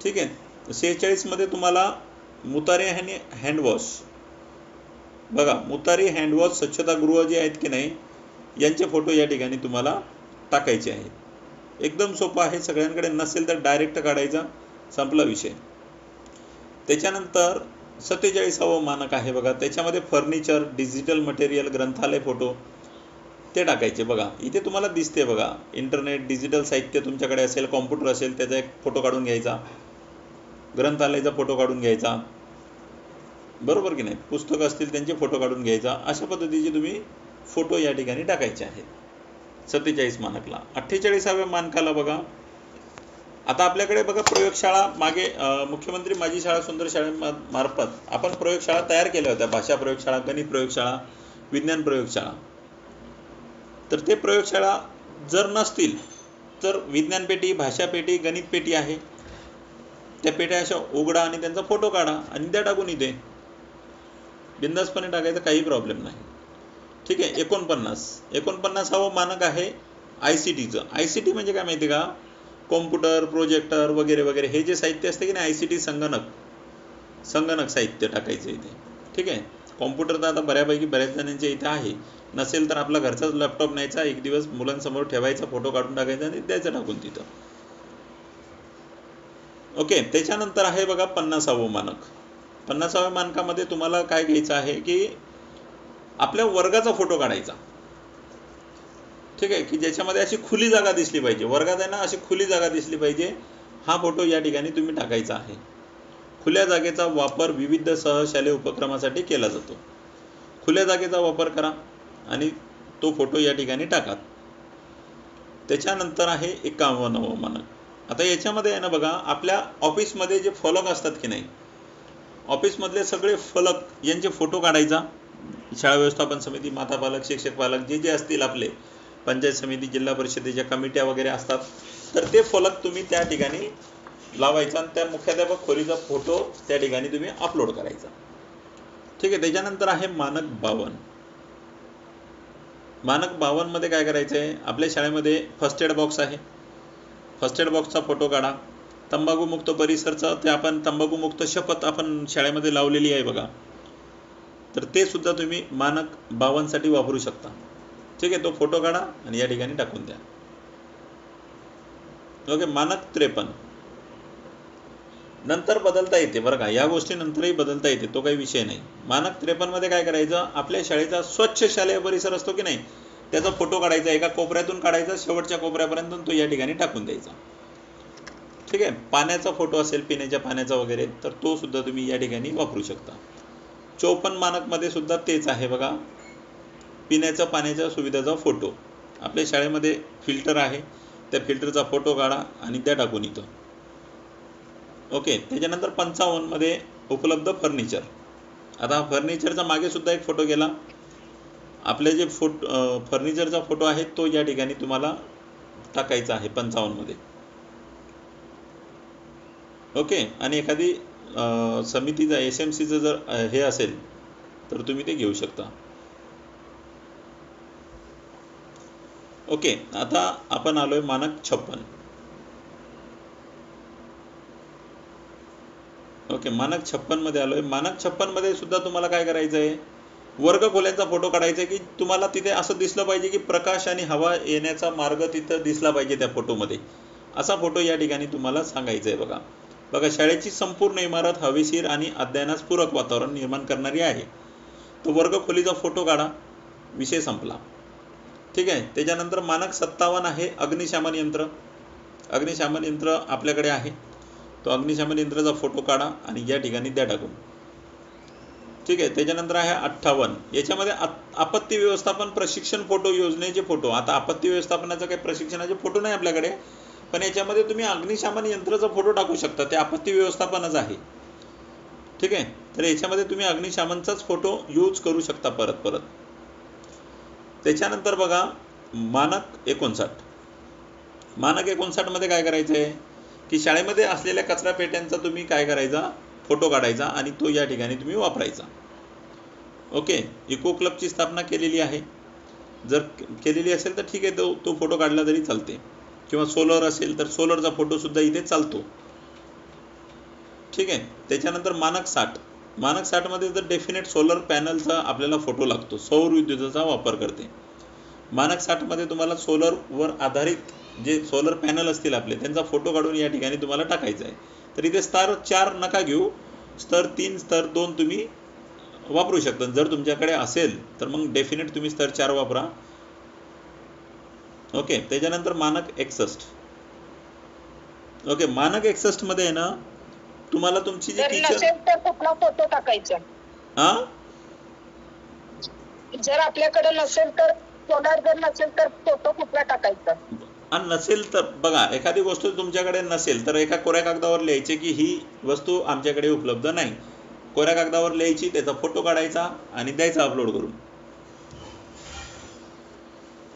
ठीक आहे. 46 मध्ये तुम्हाला मुतारी आणि हँडवॉश, बघा मुतारी हँडवॉश स्वच्छतागृह जे आहेत की नाही यांचे फोटो या ठिकाणी तुम्हाला टाकायचे आहेत. एकदम सोपं आहे. सगळ्यांकडे नसेल तर डायरेक्ट काढायचा, संपला विषय. त्याच्यानंतर 47वा मानक आहे बघा, त्याच्यामध्ये फर्निचर, डिजिटल मटेरियल, ग्रंथालय फोटो ते टाकायचे. बघा इथे तुम्हाला दिसते बघा, इंटरनेट डिजिटल साहित्य तुमच्याकडे असेल, कॉम्प्युटर असेल त्याचा एक फोटो काढून घ्यायचा, ग्रंथालयाचा फोटो काढून घ्यायचा, बरोबर की नाही, पुस्तकं असतील त्यांचे फोटो काढून घ्यायचा. अशा पद्धतीचे तुम्ही फोटो या ठिकाणी टाकायचे आहेत 47 मानकला. 48व्या मानकाला बघा, आता आपल्याकडे बघा प्रयोगशाळा मागे मुख्यमंत्री माझी शाळा सुंदर शाळेमार्फत आपण प्रयोगशाळा तयार केल्या होत्या. भाषा प्रयोगशाळा, गणित प्रयोगशाळा, विज्ञान प्रयोगशाळा. तर ते प्रयोगशाळा जर नसतील तर विज्ञान पेटी, भाषा पेटी, गणित पेटी आहे, त्या पेट्या अशा उघडा आणि त्यांचा फोटो काढा आणि त्या टाकून इथे बिंदासपणे टाकायचं, काही प्रॉब्लेम नाही. ठीक आहे. 49वा मानक आहे ICTचं. ICT म्हणजे काय माहिती का, कॉम्प्युटर, प्रोजेक्टर वगैरे वगैरे हे जे साहित्य असते की नाही, ICT संगणक साहित्य टाकायचं इथे. ठीक आहे. कॉम्प्युटर तर आता बऱ्यापैकी बऱ्याच जणांच्या इथे आहे, नसेल तर आपला घरचाच लॅपटॉप न्यायचा, एक दिवस मुलांसमोर ठेवायचा, फोटो काढून टाकायचा आणि द्यायचं टाकून तिथं. ओके. त्याच्यानंतर आहे बघा 50वं मानक. 50व्या मानकामध्ये तुम्हाला काय घ्यायचं आहे की आपल्या वर्गाचा फोटो काढायचा. ठीक आहे, की ज्याच्यामध्ये अशी खुली जागा दिसली पाहिजे, वर्गात आहे ना अशी खुली जागा दिसली पाहिजे, हा फोटो या ठिकाणी तुम्ही टाकायचा आहे. खुल्या जागेचा वापर विविध सहशालेय उपक्रमासाठी केला जातो. खुल्या जागेचा वापर करा आणि तो फोटो या ठिकाणी टाका. त्याच्यानंतर आहे 51वं मानक. आता याच्यामध्ये आहे ना बघा, आपल्या ऑफिसमध्ये जे फलक असतात की नाही, ऑफिसमधले सगळे फलक यांचे फोटो काढायचा. शाळा व्यवस्थापन समिती, माता पालक, शिक्षक पालक जे जे असतील, आपले पंचायत समिती, जिल्हा परिषदेच्या कमिट्या वगैरे असतात, तर ते फलक तुम्ही त्या ठिकाणी लावायचा आणि त्या मुख्याध्यापक खोलीचा फोटो त्या ठिकाणी तुम्ही अपलोड करायचा. ठीक आहे. त्याच्यानंतर आहे मानक 52. मानक 52 मध्ये काय करायचं आहे, आपल्या शाळेमध्ये फर्स्ट एड बॉक्स आहे, फर्स्ट एड बॉक्सचा फोटो काढा. तंबाखूमुक्त परिसरचा, ते आपण तंबाखूमुक्त शपथ आपण शाळेमध्ये लावलेली आहे बघा, तर ते सुद्धा तुम्ही मानक 52 साठी वापरू शकता. ठीक आहे. तो फोटो काढा आणि या ठिकाणी टाकून द्या. ओके. मानक 53 नंतर बदलता येते बरं का, या गोष्टी नंतरही बदलता येते, तो काही विषय नाही. मानक 53 मध्ये काय करायचं, आपल्या शाळेचा स्वच्छ शालेय परिसर असतो की नाही, त्याचा फोटो काढायचा, एका कोपऱ्यातून काढायचा, शेवटच्या कोपऱ्यापर्यंत तो या ठिकाणी टाकून द्यायचा. ठीक आहे. पाण्याचा फोटो असेल, पिण्याच्या पाण्याचा वगैरे, तर तो सुद्धा तुम्ही या ठिकाणी वापरू शकता. 54 मानक मध्ये सुद्धा तेच आहे बघा, पिण्याच्या पाण्याच्या सुविधाचा फोटो. आपल्या शाळेमध्ये फिल्टर आहे, त्या फिल्टरचा फोटो काढा आणि त्या टाकून येतो. ओके. त्याच्यानंतर 55 मध्ये उपलब्ध फर्निचर. आता फर्निचरचा मागे सुद्धा एक फोटो गेला, आपले जे फर्निचरचा फोटो आहे तो या ठिकाणी तुम्हाला टाकायचा आहे 55 मध्ये. ओके. आणि एखादी समितीचा SMCचं जर हे असेल तर तुम्ही ते घेऊ शकता. ओके. आता आपण आलोय मानक 56. ओके. मानक 56 मध्ये आलोय. मानक 56 मध्ये सुद्धा तुम्हाला काय करायचं आहे, वर्ग खोल्यांचा फोटो काढायचा आहे, की तुम्हाला तिथे असं दिसलं पाहिजे की प्रकाश आणि हवा येण्याचा मार्ग तिथं दिसला पाहिजे त्या फोटोमध्ये, असा फोटो या ठिकाणी तुम्हाला सांगायचं आहे बघा. बघा, शाळेची संपूर्ण इमारत हवेशीर आणि अध्ययनास पूरक वातावरण निर्माण करणारी आहे, तो वर्ग खोलीचा फोटो काढा, विषय संपला. ठीक आहे. त्याच्यानंतर मानक 57 आहे अग्निशमन यंत्र. अग्निशमन यंत्र आपल्याकडे आहे, तो अग्निशमन यंत्राचा फोटो काढा आणि या ठिकाणी द्या टाकून. ठीक आहे. त्याच्यानंतर आहे 58. याच्यामध्ये आपत्ती व्यवस्थापन प्रशिक्षण फोटो योजनेचे फोटो. आता आपत्ती व्यवस्थापनाचं काही प्रशिक्षणाचे फोटो नाही आपल्याकडे, पण याच्यामध्ये तुम्ही अग्निशमन यंत्राचा फोटो टाकू शकता, ते आपत्ती व्यवस्थापनच आहे. ठीक आहे. तर याच्यामध्ये तुम्ही अग्निशमनचाच फोटो यूज करू शकता परत परत. त्याच्यानंतर बघा मानक 59. मानक 59 मध्ये काय करायचं आहे की शाळेमध्ये असलेल्या कचरा पेट्यांचा तुम्ही काय करायचा, फोटो काढायचा आणि तो या ठिकाणी तुम्ही वापरायचा. ओके, इको क्लबची स्थापना केलेली आहे. जर केलेली असेल तर ठीक आहे, तो फोटो काढला तरी चालते. किंवा सोलर असेल तर सोलरचा फोटो सुद्धा इथे चालतो. ठीक आहे. त्याच्यानंतर मानक 60. मानक 60 मध्ये तर डेफिनेट सोलर पॅनलचा आपल्याला फोटो लागतो, सौर विद्युताचा वापर करते. मानक 60 मध्ये तुम्हाला सोलरवर आधारित जे सोलर पॅनल असतील आपले त्यांचा फोटो काढून या ठिकाणी तुम्हाला टाकायचा आहे. तर इथे स्तर 4 नका घेऊ, स्तर 3 स्तर 2 तुम्ही वापरू शकता. जर तुमच्याकडे असेल तर मग डेफिनेट तुम्ही स्तर 4 वापरा. ओके. त्याच्यानंतर मानक 61. ओके, मानक 61 मध्ये आहे ना तुम्हाला तुमची जी किचन तर कुठला फोटो टाकायचा. जर आपल्याकडे नसेल तर सोलर जर नसेल तर फोटो कुठला टाकायचा. आणि नसेल तर बघा, एखादी गोष्ट तुमच्याकडे नसेल तर एका कोऱ्या कागदावर लिहायचे की ही वस्तू आमच्याकडे उपलब्ध नाही. कोऱ्या कागदावर लिहायची, त्याचा फोटो काढायचा आणि द्यायचा अपलोड करून.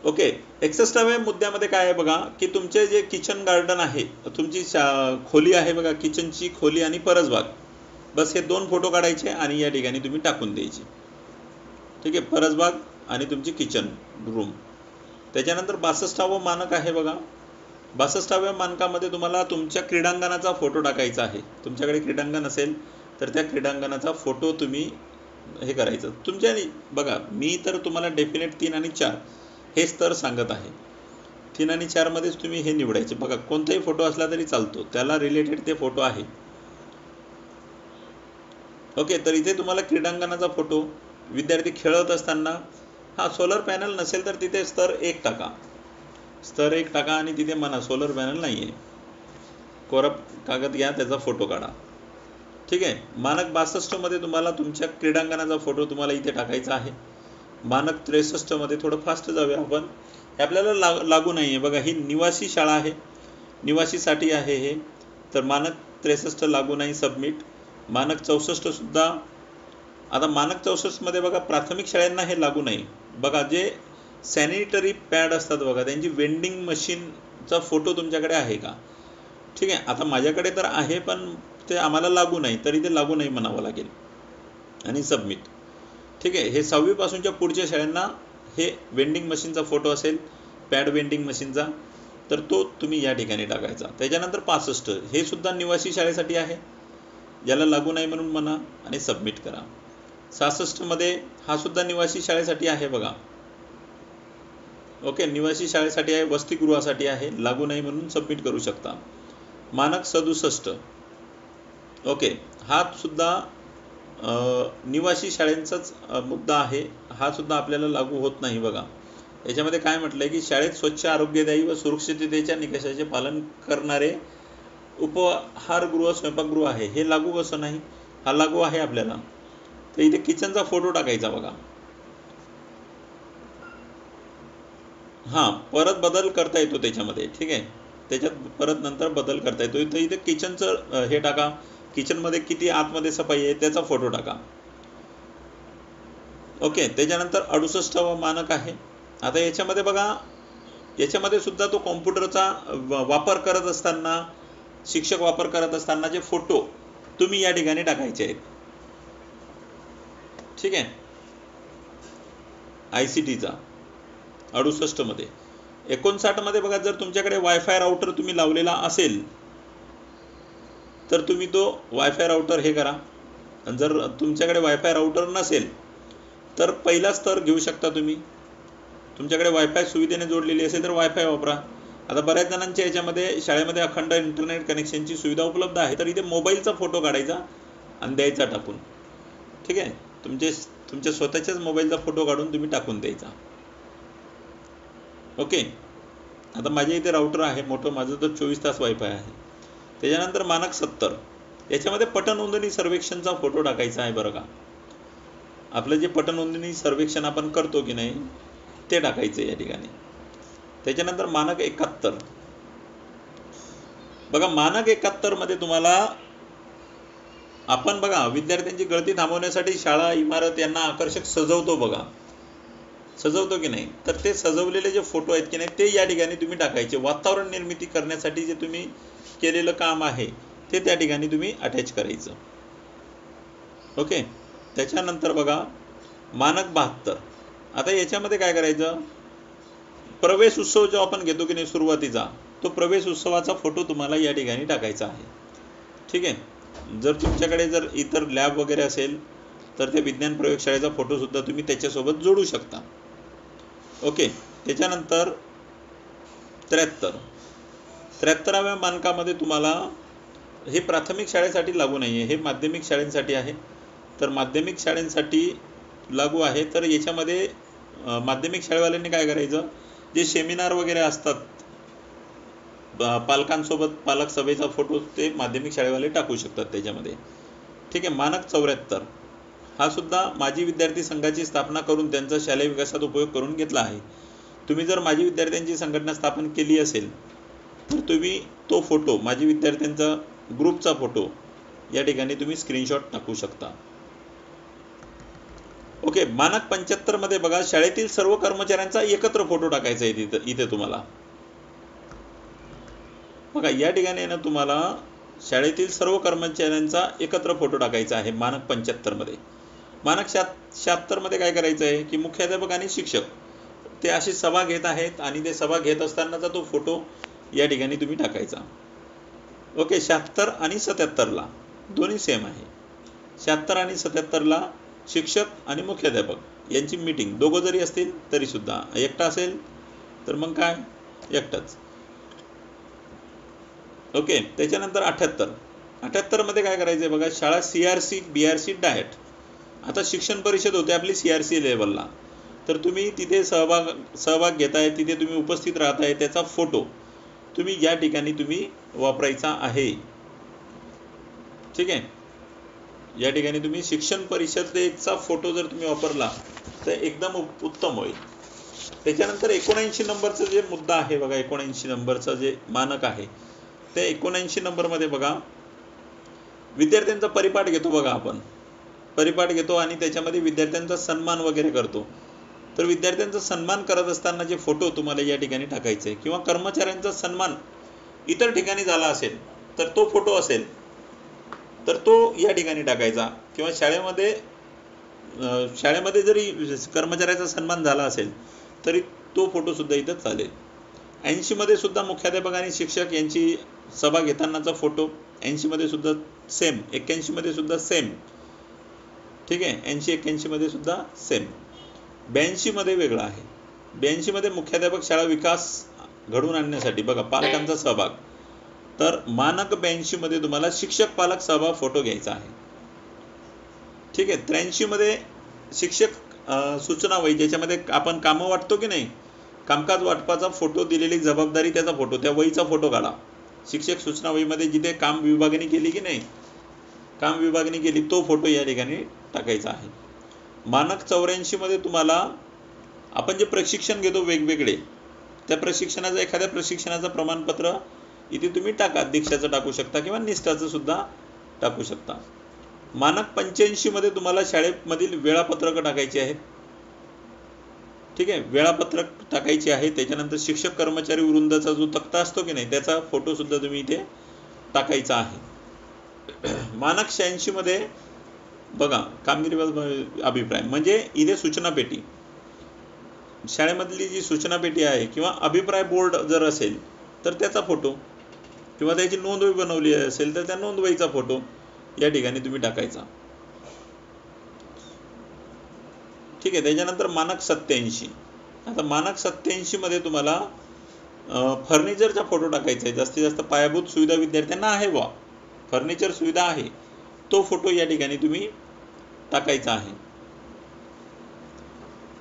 ओके. 61व्या मुद्द्यामध्ये काय आहे बघा, की तुमचे जे किचन गार्डन आहे, तुमची खोली आहे बघा, किचनची खोली आणि परसबाग, बस हे 2 फोटो काढायचे आणि या ठिकाणी तुम्ही टाकून द्यायचे. ठीक आहे, परसबाग आणि तुमची किचन रूम. त्याच्यानंतर 62वं मानक आहे बघा. 62व्या मानकामध्ये तुम्हाला तुमच्या क्रीडांगणाचा फोटो टाकायचा आहे. तुमच्याकडे क्रीडांगण असेल तर त्या क्रीडांगणाचा फोटो तुम्ही हे करायचं. तुमच्या बघा, मी तर तुम्हाला डेफिनेट 3 आणि 4 हे स्तर सांगत आहे. 3 आणि 4 मध्येच तुम्ही हे निवडायचे. बघा, कोणताही फोटो असला तरी चालतो, त्याला रिलेटेड ते फोटो आहे. ओके. तर इथे तुम्हाला क्रीडांगणाचा फोटो, विद्यार्थी खेळत असताना, सोलर पॅनल नसेल तर तिथे स्तर 1 टाका. स्तर 1 टाका आणि तिथे म्हणा सोलर पॅनल नाही आहे, कोरा कागद घ्या, त्याचा फोटो काढा. ठीक आहे. मानक 62 मध्ये तुम्हाला तुमच्या क्रीडांगणाचा फोटो तुम्हाला इथे टाकायचा आहे. मानक 63 मध्ये थोडं फास्ट जाऊया आपण, हे आपल्याला लागू नाही आहे. बघा, ही निवासी शाळा आहे, निवासीसाठी आहे हे, तर मानक 63 लागू नाही, सबमिट. मानक 64 सुद्धा. आता मानक 64 मध्ये बघा, प्राथमिक शाळांना हे लागू नाही. बघा, जे सॅनिटरी पॅड असतात बघा, त्यांची वेंडिंग मशीनचा फोटो तुमच्याकडे आहे का. ठीक आहे. आता माझ्याकडे तर आहे, पण ते आम्हाला लागू नाही, तरी ते लागू नाही म्हणावं लागेल आणि सबमिट. ठीक आहे. हे 6वी पासूनच्या पुढच्या शाळांना हे वेंडिंग मशीनचा फोटो असेल, पॅड वेंडिंग मशीनचा, तर तो तुम्ही या ठिकाणी टाकायचा. त्याच्यानंतर 65 हे सुद्धा निवासी शाळेसाठी आहे, ज्याला लागू नाही म्हणून म्हणा आणि सबमिट करा. 66 मध्ये हा सुद्धा निवासी शाळेसाठी आहे बघा. ओके, निवासी शाळेसाठी आहे, वसतिगृहासाठी आहे, लागू नाही म्हणून सबमिट करू शकता. मानक 67. ओके, हा सुद्धा निवासी शाळेंचाच मुद्दा आहे, हा सुद्धा आपल्याला लागू होत नाही. बघा, याच्यामध्ये काय म्हटलंय की शाळेत स्वच्छ, आरोग्यदायी व सुरक्षिततेच्या निकषाचे पालन करणारे उपहारगृह, स्वयंपाकगृह आहे. हे लागू कसं नाही, हा लागू आहे आपल्याला. तर इथे किचनचा फोटो टाकायचा बघा. परत बदल करता येतो त्याच्यामध्ये. ठीक आहे, त्याच्यात परत नंतर बदल करता येतो. इथे किचनचं हे टाका, किचनमध्ये किती आतमध्ये सफाई आहे त्याचा फोटो टाका. ओके. त्याच्यानंतर 68वं मानक आहे. आता याच्यामध्ये बघा, याच्यामध्ये सुद्धा तो कॉम्प्युटरचा वापर करत असताना, शिक्षक वापर करत असतानाचे फोटो तुम्ही या ठिकाणी टाकायचे आहेत. ठीक आहे. ICTचा 68 मध्ये. 59 मध्ये बघा, जर तुमच्याकडे वायफाय राउटर तुम्ही लावलेला असेल तर तुम्ही तो वायफाय राउटर हे करा. जर तुमच्याकडे वायफाय राउटर नसेल तर पहिला स्तर घेऊ शकता तुम्ही. तुमच्याकडे वायफाय सुविधेने जोडलेली असेल तर वायफाय वापरा. आता बऱ्याच जणांच्या याच्यामध्ये शाळेमध्ये अखंड इंटरनेट कनेक्शनची सुविधा उपलब्ध आहे, तर इथे मोबाईलचा फोटो काढायचा आणि द्यायचा टाकून. ठीक आहे, तुमच्या स्वतःच्याच मोबाईलचा फोटो काढून तुम्ही टाकून द्यायचा. ओके. आता माझ्या इथे राउटर आहे मोठं, माझं तर 24 तास वायफाय आहे. त्याच्यानंतर मानक 70, याच्यामध्ये पटनोंदणी सर्वेक्षणचा फोटो टाकायचा आहे बरं का. आपलं जे पटनोंदणी सर्वेक्षण आपण करतो की नाही ते टाकायचं या ठिकाणी. त्याच्यानंतर मानक 71. बघा, मानक 71 मध्ये तुम्हाला आपण बघा, विद्यार्थ्यांची गळती थांबवण्यासाठी शाळा, इमारत यांना आकर्षक सजवतो बघा, सजवतो की नाही, तर ते सजवलेले जे फोटो आहेत की नाही ते या ठिकाणी तुम्ही टाकायचे. वातावरण निर्मिती करण्यासाठी जे तुम्ही केलेलं काम आहे ते त्या ठिकाणी तुम्ही अटॅच करायचं. ओके. त्याच्यानंतर बघा, मानक 72. आता याच्यामध्ये काय करायचं, प्रवेश उत्सव जो आपण घेतो की नाही सुरुवातीचा, तो प्रवेश उत्सवाचा फोटो तुम्हाला या ठिकाणी टाकायचा आहे. ठीक आहे. जर तुमच्याकडे जर इतर लॅब वगैरे असेल तर त्या विज्ञान प्रयोगशाळेचा फोटो सुद्धा तुम्ही त्याच्यासोबत जोडू शकता. ओके. त्याच्यानंतर 73व्या मानकामध्ये तुम्हाला, हे प्राथमिक शाळेसाठी लागू नाही आहे, हे माध्यमिक शाळेंसाठी आहे. तर माध्यमिक शाळेंसाठी लागू आहे. तर याच्यामध्ये माध्यमिक शाळेवाल्यांनी काय करायचं, जे सेमिनार वगैरे असतात पालकांसोबत, पालक सभेचा फोटो ते माध्यमिक शाळेवाले टाकू शकतात त्याच्यामध्ये. ठीक आहे. मानक 74 हा सुद्धा माजी विद्यार्थी संघाची स्थापना करून त्यांचा शालेय विकासात उपयोग करून घेतला आहे. तुम्ही जर माजी विद्यार्थ्यांची संघटना स्थापन केली असेल तर तुम्ही तो फोटो, माजी विद्यार्थ्यांचा ग्रुपचा फोटो या ठिकाणी तुम्ही स्क्रीनशॉट टाकू शकता. ओके. मानक 75 मध्ये बघा, शाळेतील सर्व कर्मचाऱ्यांचा एकत्र फोटो टाकायचा आहे इथे तुम्हाला. बघा या ठिकाणी ना तुम्हाला शाळेतील सर्व कर्मचाऱ्यांचा एकत्र फोटो टाकायचा आहे मानक 75 मध्ये. मानक 76 मध्ये काय करायचं आहे की मुख्याध्यापक आणि शिक्षक ते अशी सभा घेत आहेत आणि ते सभा घेत असतानाचा तो फोटो या ठिकाणी तुम्ही टाकायचा. ओके. 76 आणि 77ला दोन्ही सेम आहे. 76 आणि 77ला शिक्षक आणि मुख्याध्यापक यांची मीटिंग, दोघं जरी असतील तरी सुद्धा, एकटा असेल तर मग काय एकटाच. ओके. त्याच्यानंतर 78 मध्ये काय करायचं आहे बघा, शाळा CRC BRC डाएट. आता शिक्षण परिषद होते आपली CRC लेवलला, तर तुम्ही तिथे सहभाग घेताय, तिथे तुम्ही उपस्थित राहताय, त्याचा फोटो तुम्ही या ठिकाणी तुम्ही वापरायचा आहे. ठीक आहे. या ठिकाणी तुम्ही शिक्षण परिषदेचा फोटो जर तुम्ही वापरला तर एकदम उत्तम होईल. त्याच्यानंतर 79 नंबरचा जे मुद्दा आहे बघा, 79 नंबरचा जे मानक आहे ते 79 नंबरमध्ये बघा, विद्यार्थ्यांचा परिपाठ घेतो बघा, आपण परिपाठ घेतो आणि त्याच्यामध्ये विद्यार्थ्यांचा सन्मान वगैरे करतो. तर विद्यार्थ्यांचा सन्मान करत असताना जे फोटो तुम्हाला या ठिकाणी टाकायचे, किंवा कर्मचाऱ्यांचा सन्मान इतर ठिकाणी झाला असेल तर तो फोटो असेल तर तो या ठिकाणी टाकायचा, किंवा शाळेमध्ये जरी कर्मचाऱ्याचा सन्मान झाला असेल तरी तो फोटो सुद्धा इथं चालेल. 80 मध्ये सुद्धा मुख्याध्यापक आणि शिक्षक यांची सभा घेतानाचा फोटो 80 मध्ये सुद्धा सेम, 81 मध्ये सुद्धा सेम. ठीक आहे. 80-81 मध्ये सुद्धा सेम. 82 मध्ये वेगळा आहे. 82 मध्ये मुख्याध्यापक शाळा विकास घडवून आणण्यासाठी बघा पालकांचा सहभाग. तर मानक 82 मध्ये तुम्हाला शिक्षक पालक सहभाग फोटो घ्यायचा आहे. ठीक आहे. 83 मध्ये शिक्षक सूचना वही, ज्याच्यामध्ये आपण कामं वाटतो की नाही, कामकाज वाटपाचा फोटो, दिलेली जबाबदारी त्याचा फोटो, त्या वहीचा फोटो काढा. शिक्षक सूचना वहीमध्ये जिथे काम विभागणी केली की नाही, काम विभागणी केली तो फोटो या ठिकाणी टाकायचा आहे. मानक 84 मध्ये तुम्हाला आपण जे प्रशिक्षण घेतो वेगवेगळे, त्या प्रशिक्षणाचं, एखाद्या प्रशिक्षणाचं प्रमाणपत्र इथे तुम्ही टाका, दीक्षाचं टाकू शकता किंवा निष्ठाचं सुद्धा टाकू शकता. मानक 85 मध्ये तुम्हाला शाळेमधील वेळापत्रक टाकायचे आहेत. ठीक आहे. वेळापत्रक टाकायचे आहे. त्याच्यानंतर शिक्षक कर्मचारी वृंदाचा जो तक्ता असतो की नाही त्याचा फोटो सुद्धा तुम्ही इथे टाकायचा आहे. मानक 86 मध्ये बघा कामगिरीबाबत अभिप्राय, म्हणजे इथे सूचना पेटी, शाळेमधली जी सूचना पेटी आहे किंवा अभिप्राय बोर्ड जर असेल तर त्याचा फोटो, किंवा त्याची नोंदवही बनवली असेल तर त्या नोंदवहीचा फोटो या ठिकाणी तुम्ही टाकायचा. ठीक आहे. त्याच्यानंतर मानक 87. आता मानक 87 मध्ये तुम्हाला फर्निचरचा फोटो टाकायचा आहे. जास्तीत जास्त पायाभूत सुविधा विद्यार्थ्यांना आहे बा, फर्निचर सुविधा आहे, तो फोटो या ठिकाणी तुम्ही टाकायचा आहे.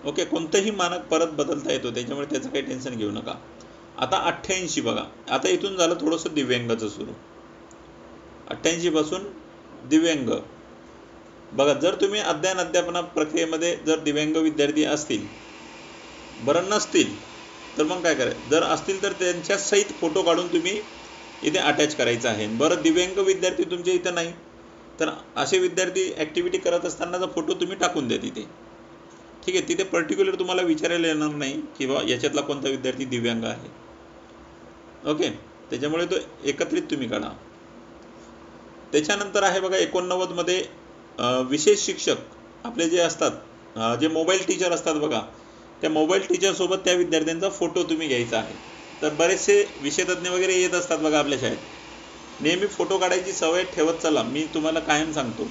ओके. कोणतंही मानक परत बदलता येतो, त्याच्यामुळे त्याचं काही टेन्शन घेऊ नका. आता 88 बघा, आता इथून झालं थोडंसं दिव्यांगाचं सुरू. 88 पासून दिव्यांग बघा, जर तुम्ही अध्यापना प्रक्रियेमध्ये जर दिव्यांग विद्यार्थी असतील, बरं नसतील तर मग काय करायचं, जर असतील तर त्यांच्या सहित फोटो काढून तुम्ही इथे अटॅच करायचा आहे. बरं दिव्यांग विद्यार्थी तुमच्या इथं नाही तर असे विद्यार्थी ॲक्टिव्हिटी करत असतानाचा फोटो तुम्ही टाकून द्या तिथे. ठीक आहे. तिथे पर्टिक्युलर तुम्हाला विचारायला येणार नाही की बा याच्यातला कोणता विद्यार्थी दिव्यांग आहे. ओके. त्याच्यामुळे तो एकत्रित तुम्ही काढा. त्याच्यानंतर आहे बघा 89 मध्ये विशेष शिक्षक आपले जे असतात जे मोबाईल टीचर असतात बघा, त्या मोबाईल टीचर सोबत त्या विद्यार्थ्यांचा फोटो तुम्ही घ्यायचा आहे. तर बरेचसे विषयतज्ञ वगैरे येत असतात बघा आपल्या शाळेत, नेहमी फोटो काढायची सवय ठेवत चला, मी तुम्हाला कायम सांगतो.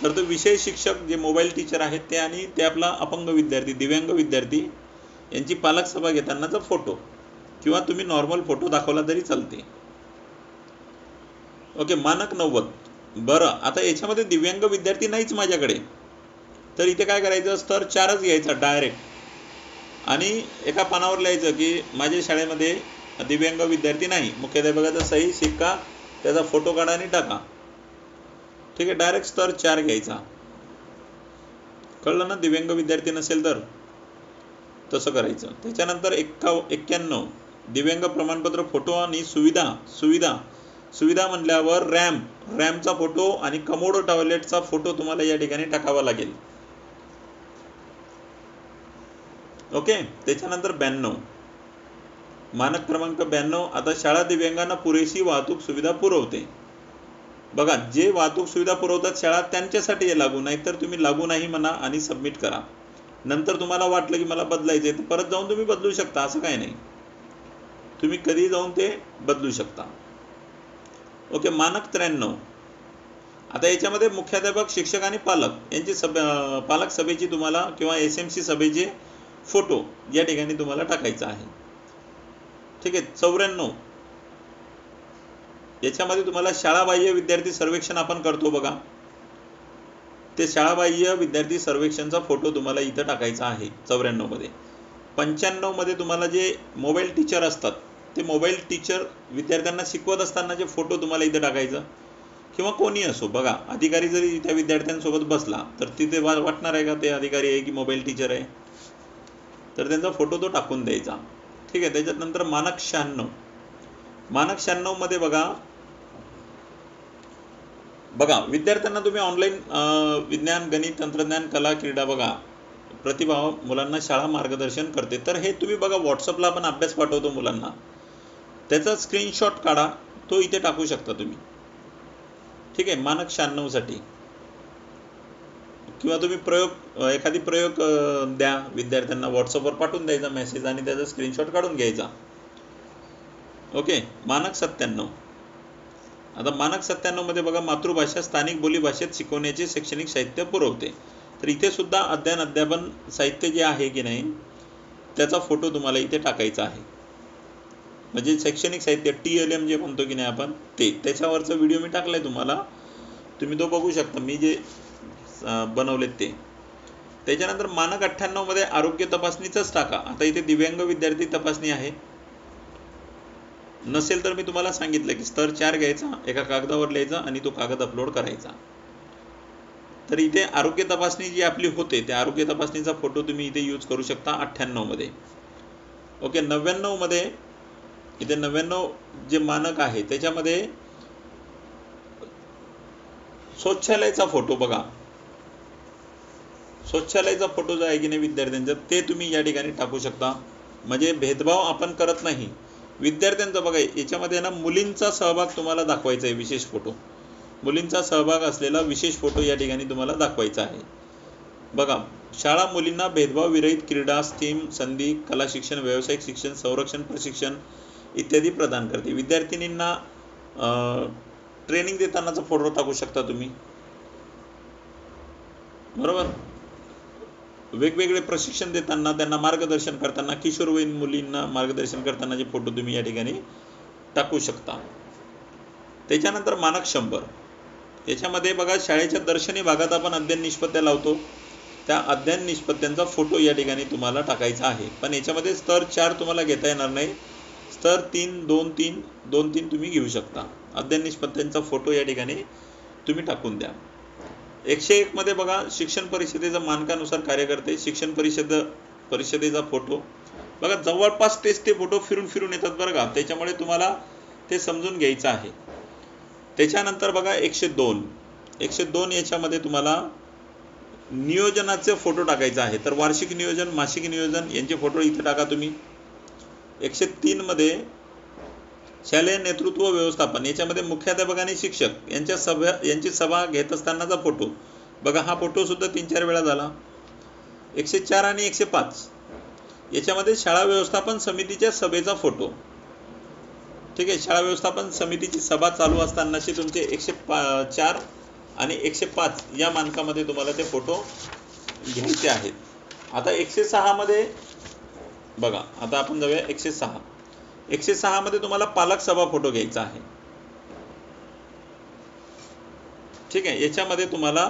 तर तो विषय शिक्षक जे मोबाईल टीचर आहेत ते आणि ते आपला अपंग विद्यार्थी, दिव्यांग विद्यार्थी यांची पालक सभा घेतानाचा फोटो किंवा तुम्ही नॉर्मल फोटो दाखवला तरी चालते. ओके. मानक 90. बरं, आता याच्यामध्ये दिव्यांग विद्यार्थी नाहीच माझ्याकडे, तर इथे काय करायचं, स्तर 4च घ्यायचा डायरेक्ट आणि एका पानावर लिहायचं की माझ्या शाळेमध्ये दिव्यांग विद्यार्थी नाही, मुख्याध्यापकाचा सही शिक्का, त्याचा फोटो काढा आणि टाका. ठीक आहे. डायरेक्ट स्तर 4 घ्यायचा. कळलं ना? दिव्यांग विद्यार्थी नसेल तर तसं करायचं. त्याच्यानंतर 91 दिव्यांग प्रमाणपत्र फोटो आणि सुविधा म्हटल्यावर रॅम्पचा फोटो आणि कमोड टॉयलेटचा फोटो तुम्हाला या ठिकाणी टाकावा लागेल. ओके. त्याच्यानंतर 92 मानक क्रमांक 92. आता शाळा दिव्यांगांना पुरेशी वाहतूक सुविधा पुरवते. बघा, जे वाहतूक सुविधा पुरवतात शाळा त्यांच्यासाठी हे लागू, नाही तर तुम्ही लागू नाही म्हणा आणि सबमिट करा. नंतर तुम्हाला वाटलं की मला बदलायचे तर परत जाऊन तुम्ही बदलू शकता, असं काही नाही, तुम्ही कधी जाऊन ते बदलू शकता. ओके. मानक 93. आता याच्यामध्ये मुख्याध्यापक, शिक्षक आणि पालक यांची पालक सभेची तुम्हाला किंवा SMC सभेचे फोटो या ठिकाणी तुम्हाला टाकायचा आहे. ठीक आहे. 94 याच्यामध्ये तुम्हाला शाळाबाह्य विद्यार्थी सर्वेक्षण आपण करतो बघा, ते शाळाबाह्य विद्यार्थी सर्वेक्षणचा फोटो तुम्हाला इथं टाकायचा आहे 94 मध्ये. 95 मध्ये तुम्हाला जे मोबाईल टीचर असतात ते मोबाईल टीचर विद्यार्थ्यांना शिकवत असतानाचे फोटो तुम्हाला इथे टाकायचं, किंवा कोणी असो. बघा, अधिकारी जरी त्या विद्यार्थ्यांसोबत बसला तर तिथे वाटणार आहे का ते अधिकारी आहे की मोबाईल टीचर आहे, तर त्यांचा फोटो तो टाकून द्यायचा. ठीक आहे. त्याच्यानंतर मानक 96. मानक 96 मध्ये बघा विद्यार्थ्यांना तुम्ही ऑनलाईन विज्ञान, गणित, तंत्रज्ञान, कला, क्रीडा, बघा प्रतिभा मुलांना शाळा मार्गदर्शन करते. तर हे तुम्ही बघा, व्हॉट्सअपला आपण अभ्यास पाठवतो मुलांना, त्याचा स्क्रीनशॉट काढा, तो इथे टाकू शकता तुम्ही. ठीक आहे. मानक 96 साठी. किंवा तुम्ही एखादी प्रयोग द्या विद्यार्थ्यांना, व्हॉट्सअपवर पाठवून द्यायचा मेसेज आणि त्याचा स्क्रीनशॉट काढून घ्यायचा. ओके. मानक 97. आता मानक 97 मध्ये बघा, मातृभाषा स्थानिक बोलीभाषेत शिकवण्याचे शैक्षणिक साहित्य पुरवते. तर इथे सुद्धा अध्ययन साहित्य जे आहे की नाही त्याचा फोटो तुम्हाला इथे टाकायचा आहे. म्हणजे शैक्षणिक साहित्य TLM जे म्हणतो की नाही आपण, ते त्याच्यावरचा व्हिडिओ मी टाकलाय तुम्हाला, तुम्ही तो बघू शकता, मी जे बनवलेत ते. त्याच्यानंतर मानक 98 मध्ये आरोग्य तपासणीचंच टाका. आता इथे दिव्यांग विद्यार्थी तपासणी आहे, नसेल तर मी तुम्हाला सांगितलं की स्तर 4 घ्यायचा, एका कागदावर लिहायचा आणि तो कागद अपलोड करायचा. तर इथे आरोग्य तपासणी जी आपली होते त्या आरोग्य तपासणीचा फोटो तुम्ही इथे यूज करू शकता 98 मध्ये. ओके. 99 मध्ये इथे 99 जे मानक आहे त्याच्यामध्ये शौचालयाचा फोटो, बघा शौचालयाचा फोटो जो आहे की नाही विद्यार्थ्यांचा, ते तुम्ही या ठिकाणी टाकू शकता. म्हणजे भेदभाव आपण करत नाही विद्यार्थ्यांचा. बघा याच्यामध्ये ना मुलींचा सहभाग तुम्हाला दाखवायचा आहे, विशेष फोटो, मुलींचा सहभाग असलेला विशेष फोटो या ठिकाणी तुम्हाला दाखवायचा आहे. बघा, शाळा मुलींना भेदभाव विरहित क्रीडा, स्टीम संधी, कला शिक्षण, व्यावसायिक शिक्षण, संरक्षण प्रशिक्षण इत्यादी प्रदान करते. विद्यार्थिनींना ट्रेनिंग देतानाचा फोटो टाकू शकता तुम्ही, बरोबर. वेगवेगळे प्रशिक्षण देताना, त्यांना मार्गदर्शन करताना, किशोरवयीन मुलींना मार्गदर्शन करताना जे फोटो तुम्ही या ठिकाणी टाकू शकता. त्याच्यानंतर मानक 100. याच्यामध्ये बघा, शाळेच्या दर्शनी भागात आपण अध्ययन निष्पत्त्या लावतो, त्या अध्ययन निष्पत्त्यांचा फोटो या ठिकाणी तुम्हाला टाकायचा आहे. पण याच्यामध्ये स्तर 4 तुम्हाला घेता येणार नाही, स्तर 3, 2-3, 2-3 तुम्ही घेऊ शकता. अध्ययन निष्पत्त्यांचा फोटो या ठिकाणी तुम्ही टाकून द्या. 101 मध्ये बघा, शिक्षण परिषदेच्या मानकानुसार कार्य करते, शिक्षण परिषदेचा फोटो. बघा जवळपास तेच ते फोटो फिरून येतात बरं का, त्याच्यामुळे तुम्हाला ते समजून घ्यायचं आहे. त्याच्यानंतर बघा 102 याच्यामध्ये तुम्हाला नियोजनाचे फोटो टाकायचा आहे. तर वार्षिक नियोजन, मासिक नियोजन यांचे फोटो इथे टाका तुम्ही. 103 मध्ये शालेय नेतृत्व व्यवस्थापन, याच्यामध्ये मुख्याध्यापक आणि शिक्षक यांची सभा घेत असतानाचा फोटो. बघा हा फोटो सुद्धा 3-4 वेळा झाला. 104 आणि 105 याच्यामध्ये शाळा व्यवस्थापन समितीच्या सभेचा फोटो. ठीक आहे, शाळा व्यवस्थापन समितीची सभा चालू असतानाचे तुमचे 104 आणि 105 या मानकामध्ये तुम्हाला ते फोटो घ्यायचे आहेत. आता 106 मध्ये बघा, आता आपण जाऊया 106 मध्ये तुम्हाला पालक सभा फोटो घ्यायचा आहे. ठीक आहे, याच्यामध्ये तुम्हाला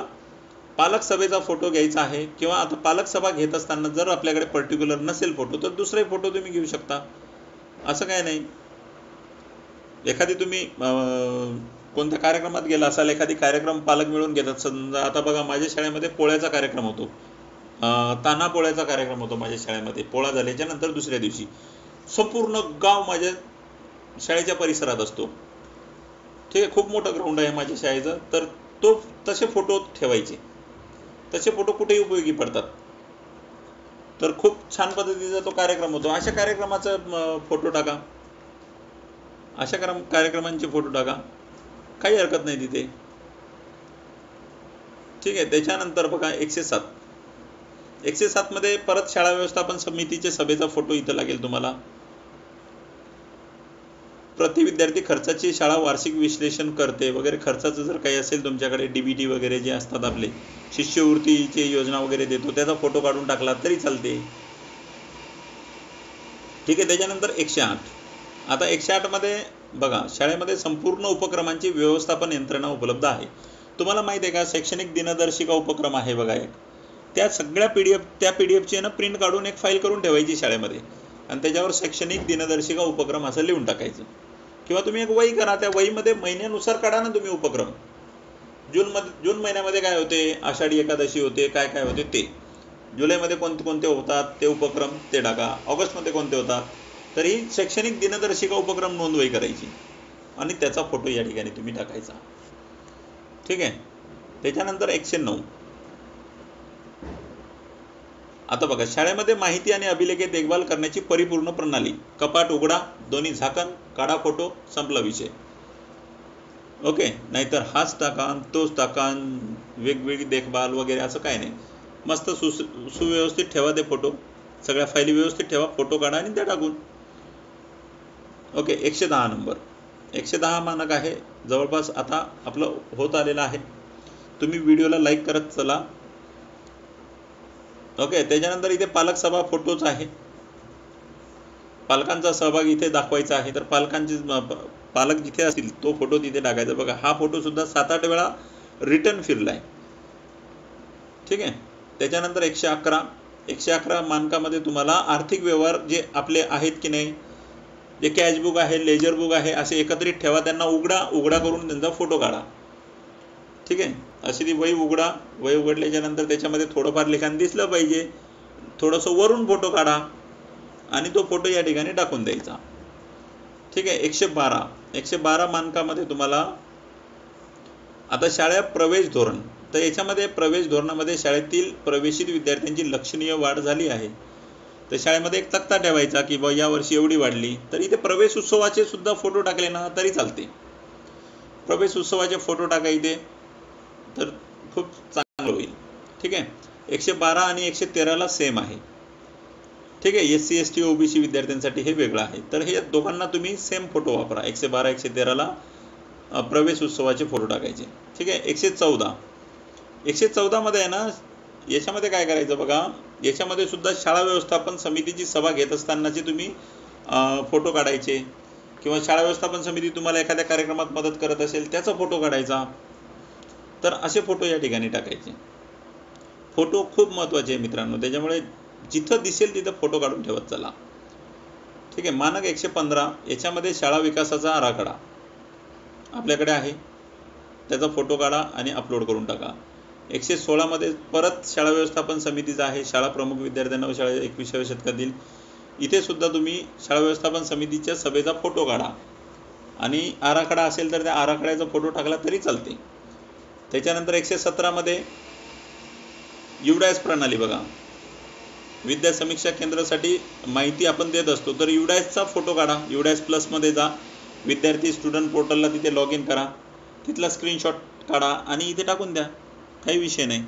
पालक सभेचा फोटो घ्यायचा आहे. किंवा आता पालक सभा घेत असताना जर आपल्याकडे पर्टिक्युलर नसेल फोटो तर दुसरे फोटो तुम्ही घेऊ शकता, असं काय नाही. एखादी तुम्ही कोणत्या कार्यक्रमात गेला असाल, एखादी कार्यक्रम पालक मिळून घेतात. समजा आता बघा, माझ्या शाळेमध्ये पोळ्याचा कार्यक्रम होतो, तान्हा पोळ्याचा कार्यक्रम होतो माझ्या शाळेमध्ये. पोळा झाल्याच्या नंतर दुसऱ्या दिवशी संपूर्ण गाव माझ्या शाळेच्या परिसरात असतो. ठीक आहे, खूप मोठं ग्राउंड आहे माझ्या शाळेचं. तर तसे फोटो ठेवायचे. तसे फोटो कुठेही उपयोगी पडतात. तर खूप छान पद्धतीचा तो कार्यक्रम होतो. अशा कार्यक्रमाचा फोटो टाका, अशा कार्यक्रमांचे फोटो टाका, काही हरकत नाही तिथे. ठीक आहे, त्याच्यानंतर बघा 107 मध्ये परत शाळा व्यवस्थापन समितीच्या सभेचा फोटो इथं लागेल तुम्हाला. प्रति विद्यार्थी खर्चाची शाळा वार्षिक विश्लेषण करते वगैरे. खर्चाचं जर काही असेल तुमच्याकडे, डीबीटी वगैरे जे असतात आपले, शिष्यवृत्तीची योजना वगैरे देतो, त्याचा फोटो काढून टाकला तरी चालते. ठीक आहे, त्याच्यानंतर 108. आता 108 मध्ये बघा, शाळेमध्ये संपूर्ण उपक्रमांची व्यवस्थापन यंत्रणा उपलब्ध आहे. तुम्हाला माहिती आहे का, शैक्षणिक दिनदर्शिका उपक्रम आहे बघा एक, त्या सगळ्या पीडीएफची प्रिंट काढून एक फाईल करून ठेवायची शाळेमध्ये आणि त्याच्यावर शैक्षणिक दिनदर्शिका उपक्रम असं लिहून टाकायचं. किंवा तुम्ही एक वही करा, त्या वहीमध्ये महिन्यानुसार काढा ना तुम्ही उपक्रम. जून महिन्यामध्ये काय होते, आषाढी एकादशी होते, काय काय होते ते. जुलैमध्ये कोणते होतात ते उपक्रम ते टाका. ऑगस्टमध्ये कोणते होतात. तर ही शैक्षणिक दिनदर्शिका उपक्रम नोंदवही करायची आणि त्याचा फोटो या ठिकाणी तुम्ही टाकायचा. ठीक आहे, त्याच्यानंतर 109. आता बघा, शाळेमध्ये माहिती आणि अभिलेखे देखभाल करण्याची परिपूर्ण प्रणाली. कपाट उघडा, दोन्ही झाकण, काढा फोटो, संपला विषय. ओके, नाहीतर हाच टाका तोच टाका, वेगवेगळी देखभाल वगैरे असं काय नाही. मस्त सुव्यवस्थित ठेवा ते फोटो, सगळ्या फायली व्यवस्थित ठेवा, फोटो काढा आणि त्या टाकून. Okay, 110 number. 110 मानक आहे जवळपास आता आपलं होत आलेलं आहे. तुम्ही व्हिडिओला लाईक करत चला. ओके, त्याच्यानंतर इथे पालक सभा फोटोच आहे. पालकांचा सहभाग इथे दाखवायचा आहे. तर पालक जिथे असतील तो फोटो तिथे टाकायचा. बघा, हा फोटो सुद्धा 7-8 वेळा रिटर्न फिरलाय. ठीक आहे, त्याच्यानंतर 111 मानकामध्ये तुम्हाला आर्थिक व्यवहार जे आपले आहेत की नाही, जे कॅशबुक आहे, लेजर बुक आहे, असे एकत्रित ठेवा. त्यांना उघडा करून त्यांचा फोटो काढा. ठीक आहे, अशी ती वही उघडा. वही उघडल्याच्या नंतर त्याच्यामध्ये थोडंफार लिखाण दिसलं पाहिजे, थोडंसं वरून फोटो काढा आणि तो फोटो या ठिकाणी टाकून द्यायचा. ठीक आहे, 112 मानकामध्ये तुम्हाला आता शाळा प्रवेश धोरण. तर याच्यामध्ये प्रवेश धोरणामध्ये शाळेतील प्रवेशित विद्यार्थ्यांची लक्षणीय वाढ झाली आहे. तर शाळेमध्ये एक तक्ता ठेवायचा की या वर्षी एवढी वाढली. तर इथे प्रवेश उत्सवाचे सुद्धा फोटो टाकले ना तरी चालते. प्रवेश उत्सवाचे फोटो टाका इथे, तर खूप चांगलं होईल. ठीक आहे, 112 आणि 113ला सेम आहे. ठीक आहे, SC ST OBC विद्यार्थ्यांसाठी हे वेगळं आहे. तर हे दोघांना तुम्ही सेम फोटो वापरा. 112 113ला प्रवेश उत्सवाचे फोटो टाकायचे. ठीक आहे, 114 मध्ये आहे ना, याच्यामध्ये काय करायचं बघा, याच्यामध्ये सुद्धा शाळा व्यवस्थापन समितीची सभा घेत असतानाचे तुम्ही फोटो काढायचे. किंवा शाळा व्यवस्थापन समिती तुम्हाला एखाद्या कार्यक्रमात मदत करत असेल त्याचा फोटो काढायचा. तर असे फोटो या ठिकाणी टाकायचे. फोटो खूप महत्त्वाचे आहे मित्रांनो, त्याच्यामुळे जिथं दिसेल तिथं फोटो काढून ठेवत चला. ठीक आहे, मानक 115 याच्यामध्ये शाळा विकासाचा आराखडा आपल्याकडे आहे, त्याचा फोटो काढा आणि अपलोड करून टाका. 116 मध्ये परत शाळा व्यवस्थापन समितीचा आहे. शाळा प्रमुख विद्यार्थ्यांना व शाळा 21व्या शतकातील. इथे सुद्धा तुम्ही शाळा व्यवस्थापन समितीच्या सभेचा फोटो काढा आणि आराखडा असेल तर त्या आराखड्याचा फोटो टाकला तरी चालते. त्याच्यानंतर 117 मध्ये युडायस प्रणाली बघा, विद्या समीक्षा केंद्रासाठी माहिती आपण देत असतो. तर युडायसचा फोटो काढा. युडायस प्लसमध्ये जा, विद्यार्थी स्टुडंट पोर्टलला तिथे लॉग इन करा, तिथला स्क्रीनशॉट काढा आणि इथे टाकून द्या, काही विषय नाही.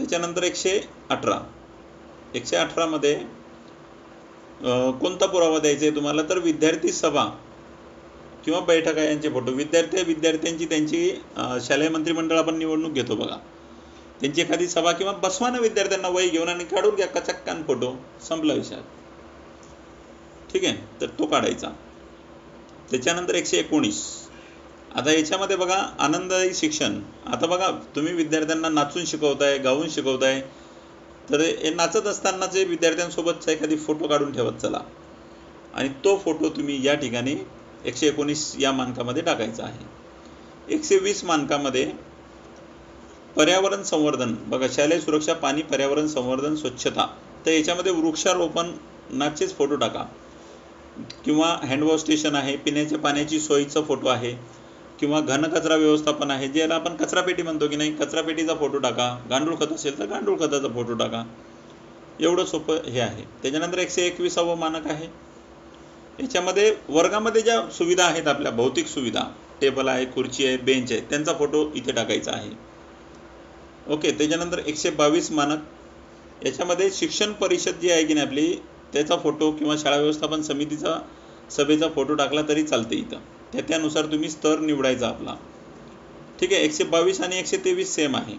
त्याच्यानंतर 118 मध्ये कोणता पुरावा द्यायचा आहे तुम्हाला, तर विद्यार्थी सभा किंवा बैठका यांचे फोटो. विद्यार्थ्यांची त्यांची शालेय मंत्रिमंडळ आपण निवडणूक घेतो बघा, त्यांची एखादी सभा किंवा बसवा ना विद्यार्थ्यांना वही घेऊन आणि काढून घ्या कचक्कान फोटो, संपला विषय. ठीक आहे, तर तो काढायचा. त्याच्यानंतर 119. आता याच्यामध्ये बघा आनंददायी शिक्षण. आता बघा तुम्ही विद्यार्थ्यांना नाचून शिकवताय, गाऊन शिकवताय, तर हे नाचत असतानाचे विद्यार्थ्यांसोबतचा एखादी फोटो काढून ठेवत चला आणि तो फोटो तुम्ही या ठिकाणी 119 या मानकामध्ये टाकायचा आहे. 120 मानकामध्ये पर्यावरण संवर्धन बघा, शालेय सुरक्षा, पाणी, पर्यावरण संवर्धन, स्वच्छता. तर याच्यामध्ये वृक्षारोपणाचेच फोटो टाका किंवा हँडवॉश स्टेशन आहे, पिण्याच्या पाण्याची सोयीचा फोटो आहे किंवा घनकचरा व्यवस्थापन आहे, ज्याला आपण कचरापेटी म्हणतो की नाही, कचरापेटीचा फोटो टाका. गांडूळ खत असेल तर गांडूळ खताचा फोटो टाका. एवढं सोपं हे आहे. त्याच्यानंतर 121वे मानक आहे. याच्यामध्ये वर्गामध्ये ज्या सुविधा आहेत, आपल्या भौतिक सुविधा, टेबल आहे, खुर्ची आहे, बेंच आहे, त्यांचा फोटो इथे टाकायचा आहे. ओके. त्याच्यानंतर 122 मानक. याच्यामध्ये शिक्षण परिषद जी आहे की नाही आपली, त्याचा फोटो किंवा शाळा व्यवस्थापन समितीचा सभेचा फोटो टाकला तरी चालते इथं. त्यानुसार तुम्ही स्तर निवडायचा आपला. ठीक आहे. 122 आणि 123 सेम आहे.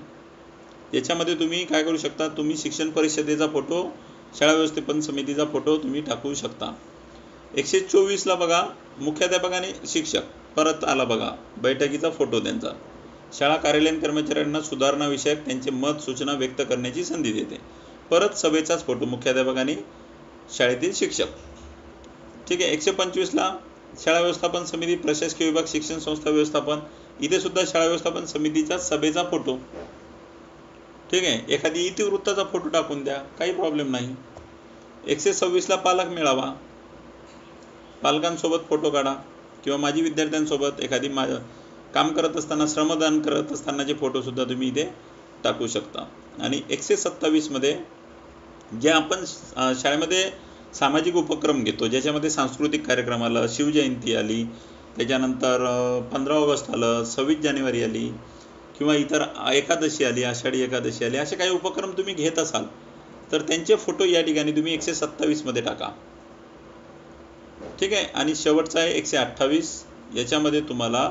याच्यामध्ये तुम्ही काय करू शकता, तुम्ही शिक्षण परिषदेचा फोटो, शाळा व्यवस्थापन समितीचा फोटो तुम्ही टाकू शकता. 124 ला बघा मुख्याध्यापक आणि शिक्षक परत आला बघा, बैठकीचा फोटो त्यांचा. शाळा कार्यालयीन कर्मचाऱ्यांना सुधारणा विषयक त्यांचे मत सूचना व्यक्त करण्याची संधी देते. परत सभेचाच फोटो, मुख्याध्यापक आणि शाळेतील शिक्षक. ठीक आहे. 125 ला शाळा व्यवस्थापन समिती, प्रशासकीय विभाग, शिक्षण संस्था व्यवस्थापन. इथे सुद्धा शाळा व्यवस्थापन समितीच्या सभेचा फोटो. ठीक आहे. एखादी इतिवृत्ताचा फोटो टाकून द्या, काही प्रॉब्लेम नाही. 126 ला पालक मेळावा, पालकांसोबत फोटो काढा किंवा माजी विद्यार्थ्यांसोबत एखादी काम करत असताना, श्रमदान करत असतानाचे फोटो सुद्धा तुम्ही इथे टाकू शकता. आणि 127 मध्ये जे आपण शाळेमध्ये सामाजिक उपक्रम घेतो, ज्याच्यामध्ये सांस्कृतिक कार्यक्रम आलं, शिवजयंती आली, त्याच्यानंतर 15 ऑगस्ट आलं, 26 जानेवारी आली किंवा इतर एकादशी आली, आषाढी एकादशी आली, असे काही उपक्रम तुम्ही घेत असाल तर त्यांचे फोटो या ठिकाणी तुम्ही 127 मध्ये टाका. ठीक आहे. आणि शेवटचा आहे 128. याच्यामध्ये तुम्हाला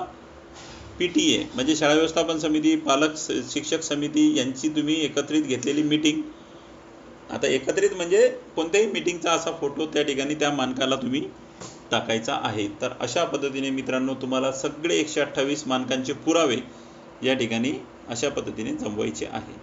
PTA म्हणजे शाळा व्यवस्थापन समिती, पालक शिक्षक समिती यांची तुम्ही एकत्रित घेतलेली मीटिंग. आता एकत्रित म्हणजे कोणत्याही मीटिंगचा असा फोटो त्या ठिकाणी त्या मानकाला तुम्ही टाकायचा आहे. तर अशा पद्धतीने मित्रांनो तुम्हाला सगळे 128 मानकांचे पुरावे या ठिकाणी अशा पद्धतीने जमवायचे आहे.